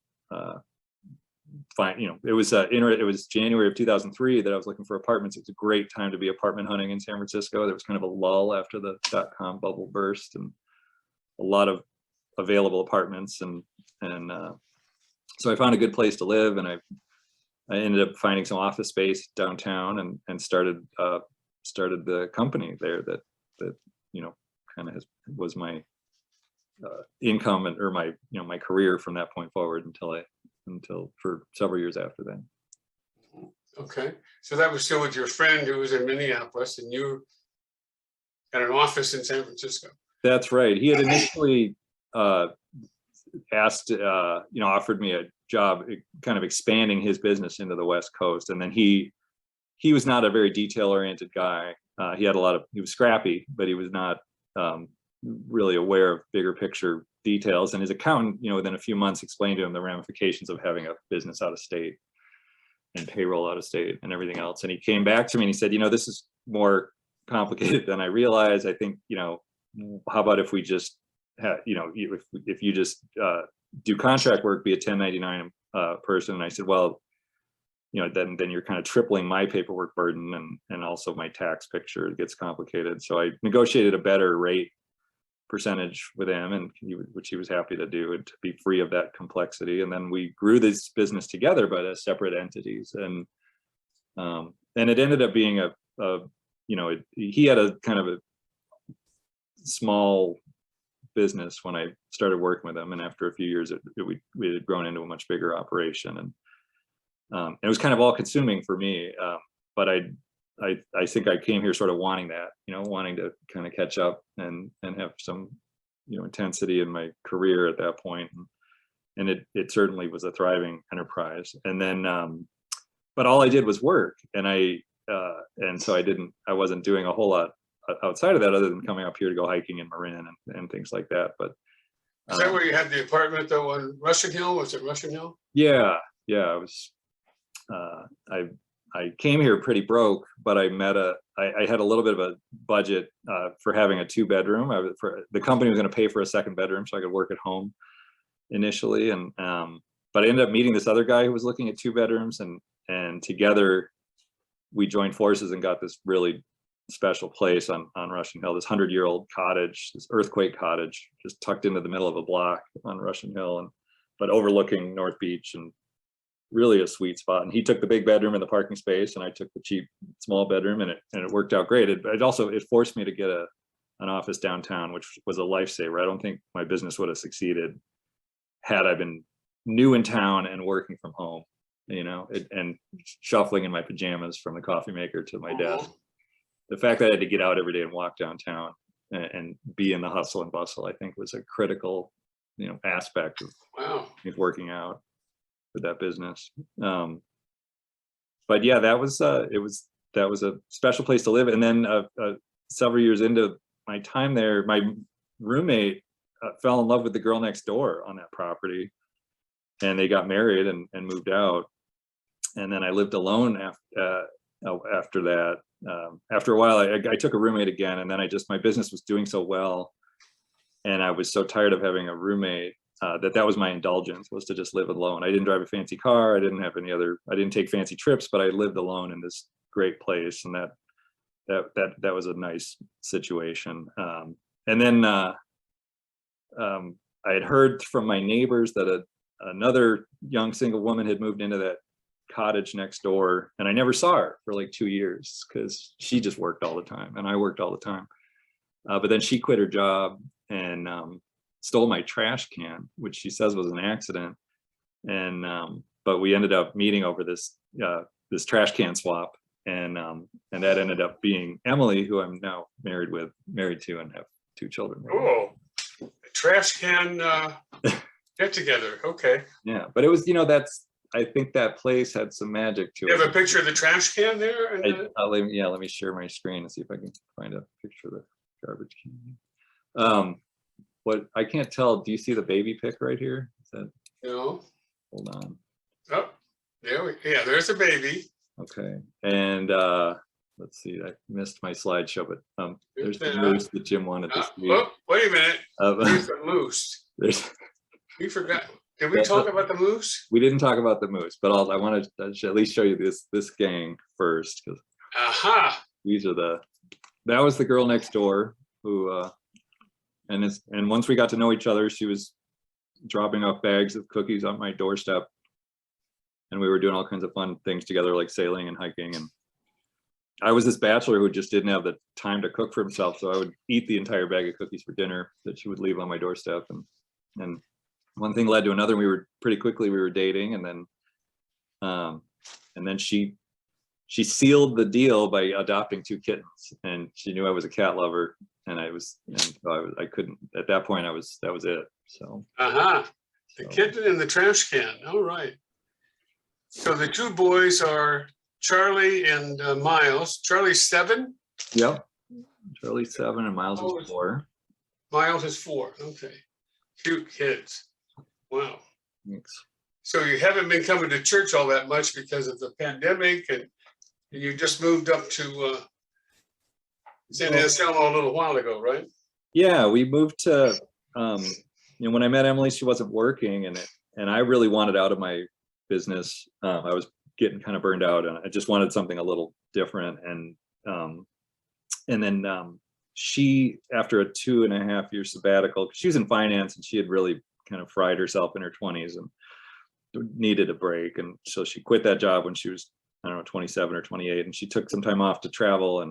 it was January of 2003 that I was looking for apartments. It was a great time to be apartment hunting in San Francisco. There was kind of a lull after the .com bubble burst, and a lot of available apartments, and so I found a good place to live, and I ended up finding some office space downtown, and started the company there that kind of was my income or my career from that point forward until for several years after that. Okay, so that was still with your friend who was in Minneapolis, and you had an office in San Francisco. That's right. He had initially offered me a job, kind of expanding his business into the West Coast, and then he was not a very detail-oriented guy. He was scrappy, but he was not really aware of bigger picture details. And his accountant, within a few months, explained to him the ramifications of having a business out of state and payroll out of state and everything else. And he came back to me and he said, this is more complicated than I realized. I think, how about if we just if you just do contract work, be a 1099 person. And I said, well, then you're kind of tripling my paperwork burden, and also my tax picture gets complicated. So I negotiated a better rate percentage with him, and which he was happy to do, and to be free of that complexity. And then we grew this business together, but as separate entities. And it ended up being he had a kind of a small business when I started working with him, and after a few years we had grown into a much bigger operation, and it was kind of all consuming for me. But I think I came here sort of wanting that, wanting to kind of catch up and have some, intensity in my career at that point. And it certainly was a thriving enterprise. And then, but all I did was work, and so I wasn't doing a whole lot outside of that, other than coming up here to go hiking in Marin and things like that. But is that where you had the apartment though, on Russian Hill? Was it Russian Hill? Yeah. I was, I came here pretty broke, but I had a little bit of a budget for having a 2-bedroom. The company was going to pay for a 2nd bedroom so I could work at home initially. But I ended up meeting this other guy who was looking at 2 bedrooms, and together we joined forces and got this really special place on Russian Hill, this 100-year-old cottage, this earthquake cottage, just tucked into the middle of a block on Russian Hill, but overlooking North Beach, and really a sweet spot. And he took the big bedroom in the parking space, and I took the cheap small bedroom, and it worked out great. It forced me to get an office downtown, which was a lifesaver. I don't think my business would have succeeded had I been new in town and working from home, and shuffling in my pajamas from the coffee maker to my desk. The fact that I had to get out every day and walk downtown and be in the hustle and bustle, I think, was a critical, aspect of working out with that business. But yeah, that was a special place to live. And then several years into my time there, my roommate fell in love with the girl next door on that property, and they got married and moved out. And then I lived alone after that. After a while, I took a roommate again, and then my business was doing so well, and I was so tired of having a roommate that was my indulgence, was to just live alone. I didn't drive a fancy car. I didn't take fancy trips, but I lived alone in this great place, and that was a nice situation. And then I had heard from my neighbors that another young single woman had moved into that cottage next door, and I never saw her for like 2 years because she just worked all the time and I worked all the time. But then she quit her job and stole my trash can, which she says was an accident. And but we ended up meeting over this trash can swap, and that ended up being Emily, who I'm now married to, and have 2 children. Oh, a trash can get together. Okay. Yeah, but it was, I think that place had some magic to it. You have a picture of the trash can there? Let me share my screen and see if I can find a picture of the garbage can. What I can't tell, do you see the baby pic right here? No. Hold on. Oh, there's a baby. Okay, and let's see, I missed my slideshow, but there's the moose that Jim wanted to see. Oh, wait a minute. There's the moose. We forgot. Did we talk about the moose? We didn't talk about the moose, but I want to at least show you this gang first, because that was the girl next door who and once we got to know each other, she was dropping off bags of cookies on my doorstep, and we were doing all kinds of fun things together, like sailing and hiking. And I was this bachelor who just didn't have the time to cook for himself, so I would eat the entire bag of cookies for dinner that she would leave on my doorstep. And one thing led to another. We were dating, and then she sealed the deal by adopting 2 kittens, and she knew I was a cat lover, and I couldn't, at that point, that was it. So the kitten in the trash can. All right. So the 2 boys are Charlie and Miles. Charlie's 7. Yep. Charlie's 7 and Miles is 4. Miles is 4. Okay. Cute kids. Wow. Thanks. So you haven't been coming to church all that much because of the pandemic, and you just moved up to San Anselmo a little while ago, right? Yeah, we moved to, when I met Emily, she wasn't working, and I really wanted out of my business. I was getting kind of burned out, and I just wanted something a little different. And then she, after a 2.5-year sabbatical, she was in finance and she had really kind of fried herself in her 20s and needed a break. And so she quit that job when she was, I don't know, 27 or 28. And she took some time off to travel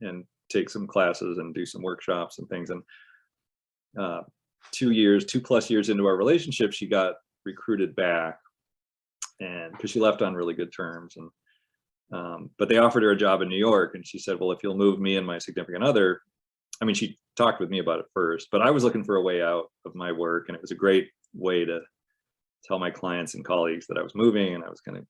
and take some classes and do some workshops and things. And 2+ years into our relationship, she got recruited back, and because she left on really good terms. And but they offered her a job in New York, and she said, well, if you'll move me and my significant other, I mean, she talked with me about it first, but I was looking for a way out of my work, and it was a great way to tell my clients and colleagues that I was moving and I was going to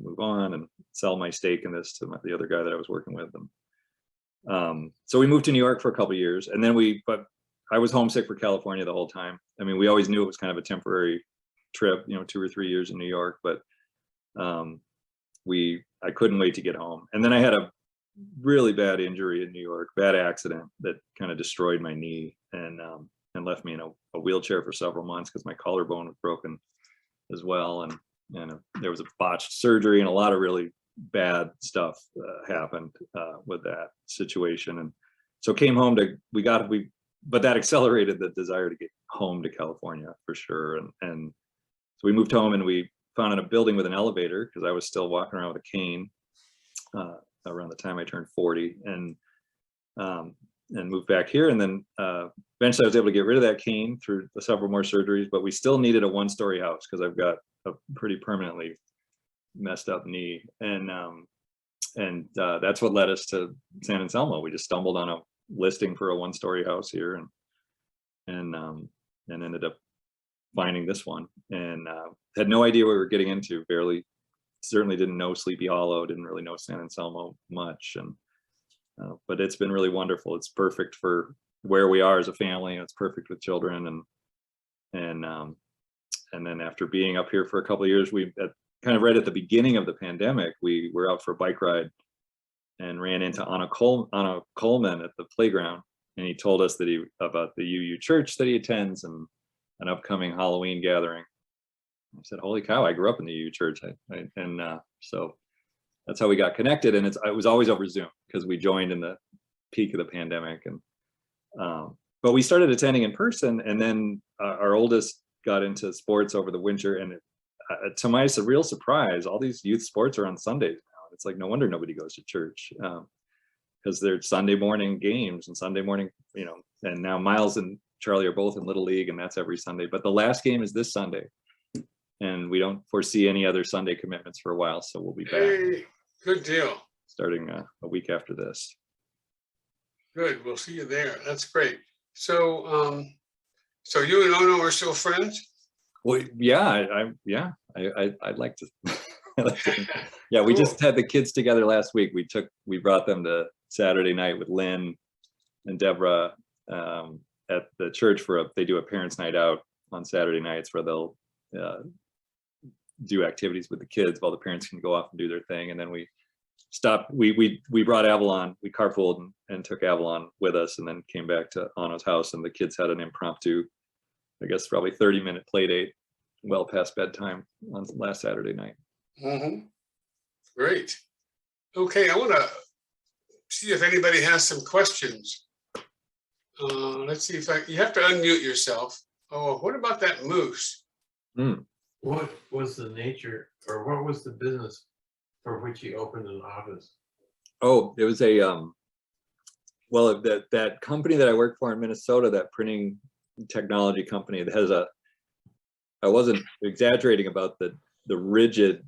move on and sell my stake in this to the other guy that I was working with. And so we moved to New York for a couple of years, and then but I was homesick for California the whole time. I mean, we always knew it was kind of a temporary trip, 2 or 3 years in New York, but I couldn't wait to get home. And then I had a really bad injury in New York, bad accident that kind of destroyed my knee and left me in a wheelchair for several months because my collarbone was broken as well. And there was a botched surgery, and a lot of really bad stuff happened with that situation. And so came home but that accelerated the desire to get home to California for sure. And so we moved home, and we found in a building with an elevator because I was still walking around with a cane around the time I turned 40, and moved back here. And then eventually I was able to get rid of that cane through several more surgeries, but we still needed a 1-story house because I've got a pretty permanently messed up knee. And that's what led us to San Anselmo. We just stumbled on a listing for a 1-story house here, and ended up finding this one, and had no idea what we were getting into. Certainly didn't know Sleepy Hollow, didn't really know San Anselmo much, and but it's been really wonderful. It's perfect for where we are as a family. It's perfect with children, and then after being up here for a couple of years, kind of right at the beginning of the pandemic, we were out for a bike ride and ran into Anna Coleman at the playground, and he told us about the UU church that he attends and an upcoming Halloween gathering. I said, holy cow, I grew up in the UU church. So that's how we got connected. And it was always over Zoom because we joined in the peak of the pandemic. And but we started attending in person, and then our oldest got into sports over the winter. And to my real surprise, all these youth sports are on Sundays now. It's like, no wonder nobody goes to church, because they're Sunday morning games and Sunday morning, and now Miles and Charlie are both in Little League, and that's every Sunday. But the last game is this Sunday, and we don't foresee any other Sunday commitments for a while. So we'll be back. Hey, good deal. Starting a week after this. Good. We'll see you there. That's great. So, so you and Ono are still friends? Well, yeah, I'd like to. Yeah, we just had the kids together last week. We brought them to Saturday night with Lynn and Deborah at the church they do a parents' night out on Saturday nights where they'll do activities with the kids while the parents can go off and do their thing. And then we stopped. We brought Avalon. We carpooled and took Avalon with us, and then came back to Anna's house, and the kids had an impromptu, I guess probably 30-minute play date, well past bedtime on last Saturday night. Mm-hmm. Great. Okay, I want to see if anybody has some questions. Let's see if you have to unmute yourself. Oh, what about that moose? What was the nature, or what was the business for which he opened an office? Oh, it was that company that I worked for in Minnesota, that printing technology company that has I wasn't exaggerating about the rigid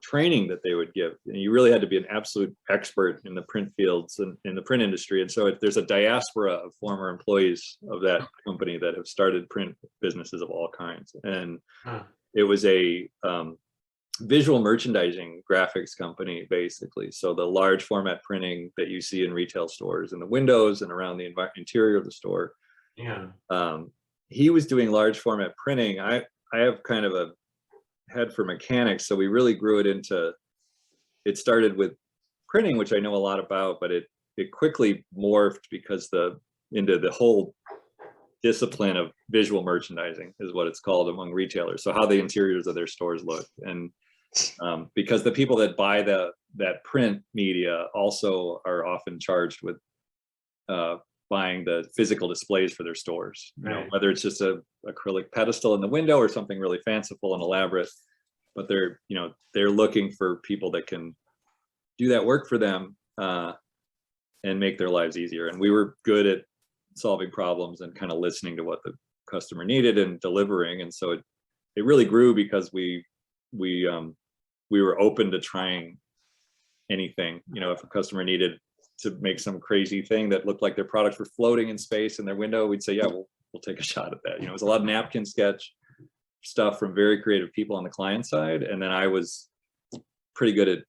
training that they would give, and you really had to be an absolute expert in the print fields and in the print industry. And so there's a diaspora of former employees of that company that have started print businesses of all kinds. And it was a visual merchandising graphics company, basically. So the large format printing that you see in retail stores, in the windows and around the interior of the store. Yeah. He was doing large format printing. I have kind of a head for mechanics, so we really grew it into. It started with printing, which I know a lot about, but it quickly morphed into the whole discipline of visual merchandising, is what it's called among retailers. So how the interiors of their stores look, and because the people that buy that print media also are often charged with buying the physical displays for their stores. You know, Right. whether it's just a acrylic pedestal in the window or something really fanciful and elaborate, but they're looking for people that can do that work for them and make their lives easier. And we were good at solving problems and kind of listening to what the customer needed and delivering. And so it really grew because we were open to trying anything. You know, if a customer needed to make some crazy thing that looked like their products were floating in space in their window, we'd say, yeah, we'll take a shot at that. You know, it was a lot of napkin sketch stuff from very creative people on the client side. And then I was pretty good at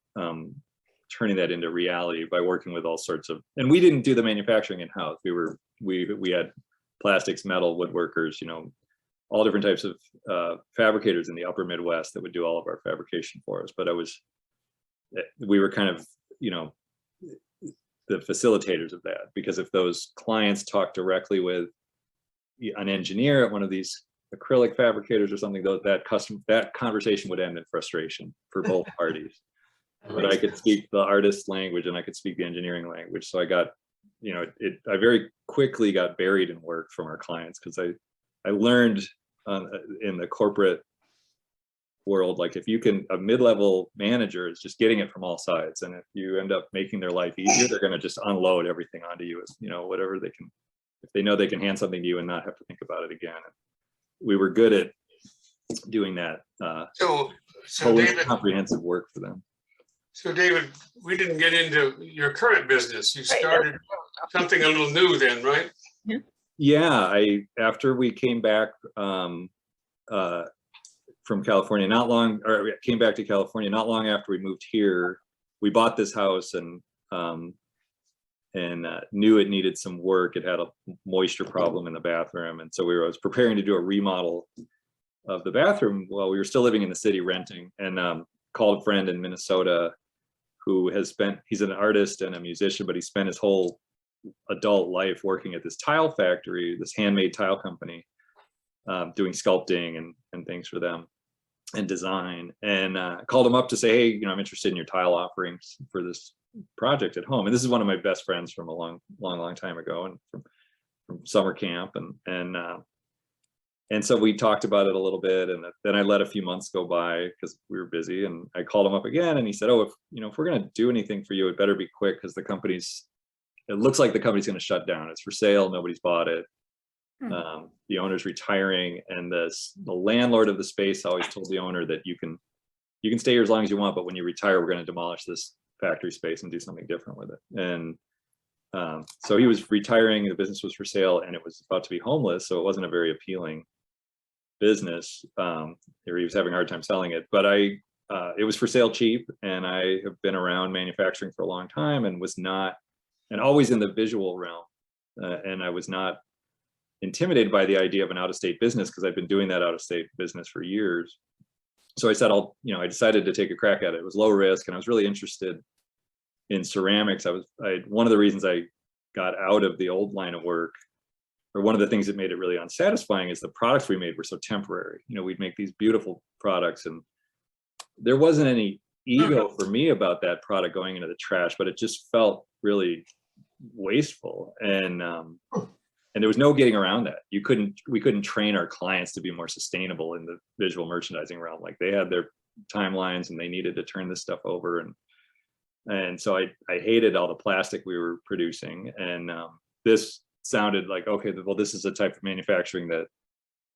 turning that into reality by working with all sorts of, and we didn't do the manufacturing in-house. We had plastics, metal, woodworkers, you know, all different types of fabricators in the upper Midwest that would do all of our fabrication for us. But we were kind of, you know, the facilitators of that, because if those clients talk directly with an engineer at one of these acrylic fabricators or something, that conversation would end in frustration for both parties. But I could speak the artist language and I could speak the engineering language. So I got, you know, I very quickly got buried in work from our clients, because I learned in the corporate world, like if you can, a mid-level manager is just getting it from all sides. And if you end up making their life easier, they're going to just unload everything onto you, you know, whatever they can, if they know they can hand something to you and not have to think about it again. And we were good at doing that. So David, comprehensive work for them. So David, we didn't get into your current business. You started something a little new then, right? Yeah, after we came back from California, came back to California not long after we moved here, we bought this house and knew it needed some work. It had a moisture problem in the bathroom, and so I was preparing to do a remodel of the bathroom while we were still living in the city renting, and called a friend in Minnesota who he's an artist and a musician, but he spent his whole adult life working at this tile factory, this handmade tile company, doing sculpting and things for them and design, and called him up to say, hey, you know, I'm interested in your tile offerings for this project at home. And this is one of my best friends from a long time ago, and from summer camp, and so we talked about it a little bit, and then I let a few months go by because we were busy, and I called him up again, and he said, oh, if we're going to do anything for you, it better be quick, because it looks like the company's going to shut down. It's for sale, nobody's bought it. The owner's retiring, and the landlord of the space always told the owner that you can stay here as long as you want, but when you retire, we're going to demolish this factory space and do something different with it. And so he was retiring, the business was for sale, and it was about to be homeless, so it wasn't a very appealing business. He was having a hard time selling it, but it was for sale cheap, and I have been around manufacturing for a long time and always in the visual realm, and I was not intimidated by the idea of an out-of-state business, because I've been doing that out-of-state business for years. So I said, I decided to take a crack at it. It was low risk, and I was really interested in ceramics. One of the reasons I got out of the old line of work, or one of the things that made it really unsatisfying, is the products we made were so temporary. You know, we'd make these beautiful products, and there wasn't any ego for me about that product going into the trash, but it just felt really wasteful. And there was no getting around that. We couldn't train our clients to be more sustainable in the visual merchandising realm. Like, they had their timelines and they needed to turn this stuff over. And so I hated all the plastic we were producing. And this sounded like, okay, well, this is a type of manufacturing that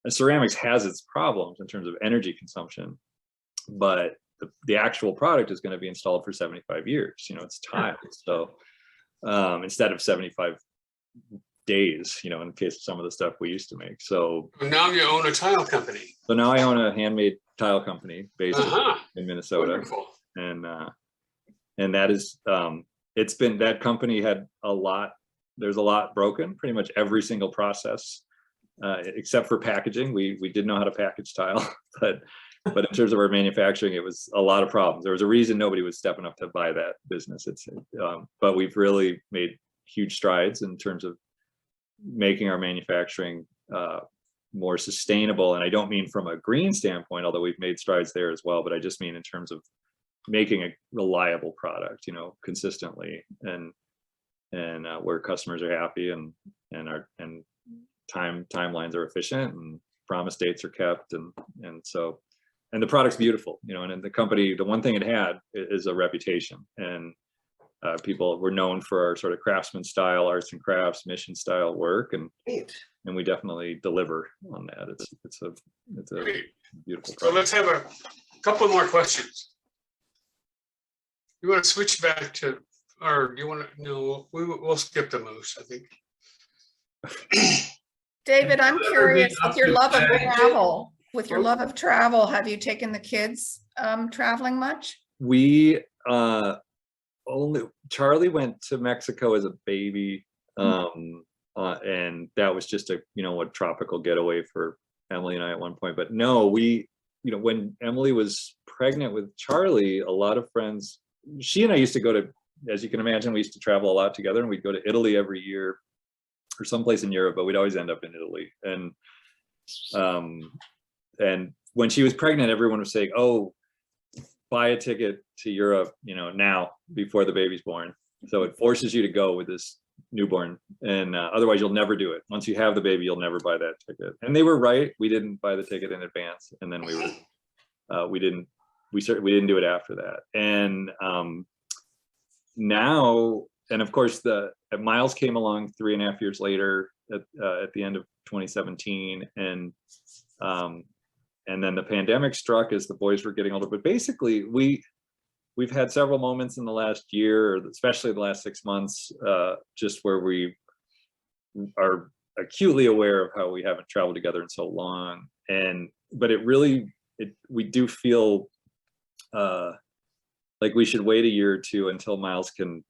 ceramics has its problems in terms of energy consumption, but the actual product is going to be installed for 75 years. You know, it's tile. So instead of 75 days, you know, in case of some of the stuff we used to make. So now you own a tile company. So now I own a handmade tile company based in Minnesota. Wonderful. And that is, that company had there's a lot broken, pretty much every single process, except for packaging. We did know how to package tile, but in terms of our manufacturing, it was a lot of problems. There was a reason nobody was stepping up to buy that business. But we've really made huge strides in terms of making our manufacturing more sustainable. And I don't mean from a green standpoint, although we've made strides there as well, but I just mean in terms of making a reliable product, you know, consistently, and where customers are happy, and timelines are efficient, and promise dates are kept, and the product's beautiful, you know. And the company, the one thing it had is a reputation, and people were known for our sort of craftsman style, arts and crafts, mission style work, and we definitely deliver on that. It's a beautiful product. So let's have a couple more questions. You want to switch back to, or do you want to? No, we'll skip the moose, I think. David, I'm curious, with your love of travel, have you taken the kids traveling much? We Charlie went to Mexico as a baby, and that was just a tropical getaway for Emily and I at one point. But no, when Emily was pregnant with Charlie, a lot of friends, she and I used to go to, as you can imagine, we used to travel a lot together, and we'd go to Italy every year or someplace in Europe, but we'd always end up in Italy. And when she was pregnant, everyone was saying, "Oh, buy a ticket to Europe, now, before the baby's born." So it forces you to go with this newborn, and otherwise you'll never do it. Once you have the baby, you'll never buy that ticket. And they were right. We didn't buy the ticket in advance, and then we didn't do it after that. And now, and of course, Miles came along 3.5 years later at the end of 2017, and then the pandemic struck as the boys were getting older. But basically, we've had several moments in the last year, or especially the last 6 months, just where we are acutely aware of how we haven't traveled together in so long. But we do feel like we should wait a year or two until Miles can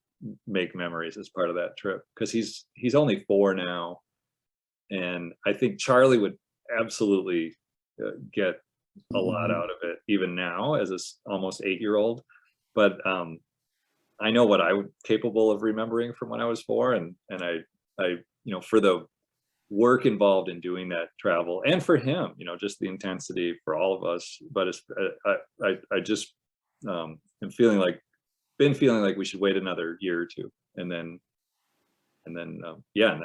make memories as part of that trip, because he's only 4 now, and I think Charlie would absolutely get a lot out of it even now as a almost 8-year-old. But I know what I was capable of remembering from when I was 4, and I for the work involved in doing that travel, and for him, just the intensity for all of us. But I just been feeling like we should wait another year or two, and then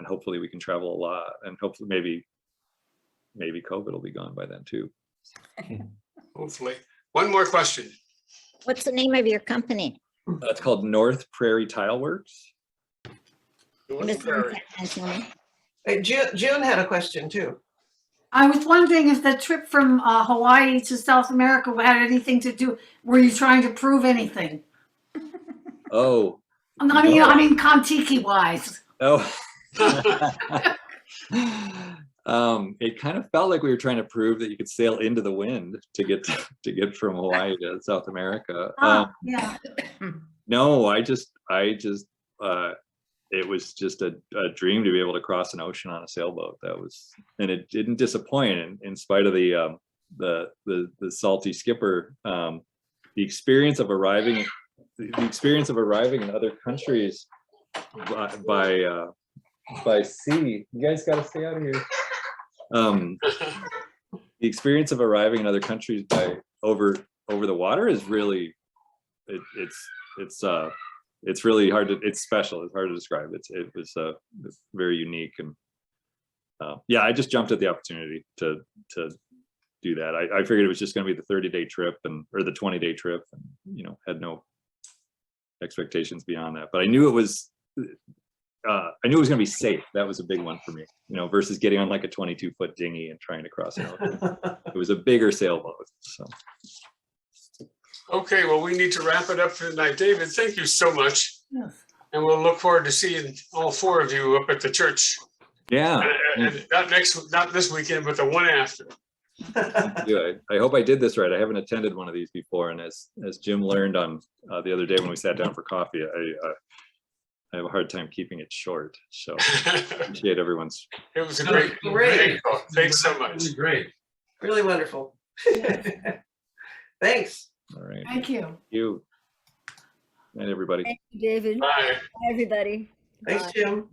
hopefully we can travel a lot, and hopefully maybe COVID will be gone by then too. Hopefully. One more question. What's the name of your company? It's called North Prairie Tile Works. June had a question too. I was wondering if the trip from Hawaii to South America had anything to do, were you trying to prove anything? Oh. I mean, Kontiki wise. Oh. It kind of felt like we were trying to prove that you could sail into the wind to get from Hawaii to South America. Yeah. No, I just it was just a dream to be able to cross an ocean on a sailboat. And it didn't disappoint, in spite of the salty skipper. The experience of arriving in other countries by sea. You guys got to stay out of here. The experience of arriving in other countries by over the water is really, it's really hard to, it's special. It's hard to describe. It was very unique, and I just jumped at the opportunity to do that. I figured it was just going to be the 30-day trip or the 20-day trip, and had no expectations beyond that. But I knew it was going to be safe. That was a big one for me, versus getting on like a 22-foot dinghy and trying to cross it. It was a bigger sailboat. So. Okay, well, we need to wrap it up for tonight. David, thank you so much. Yes. And we'll look forward to seeing all 4 of you up at the church. Yeah. And not this weekend, but the one after. Yeah, I hope I did this right. I haven't attended one of these before, and as Jim learned on the other day when we sat down for coffee, I have a hard time keeping it short. So appreciate everyone's. It was a great call. Thanks so much. Really great. Really wonderful. Thanks. All right. Thank you. Thank you. Night, everybody. Thank you, David. Bye. Bye, everybody. Thanks, Bye. Jim.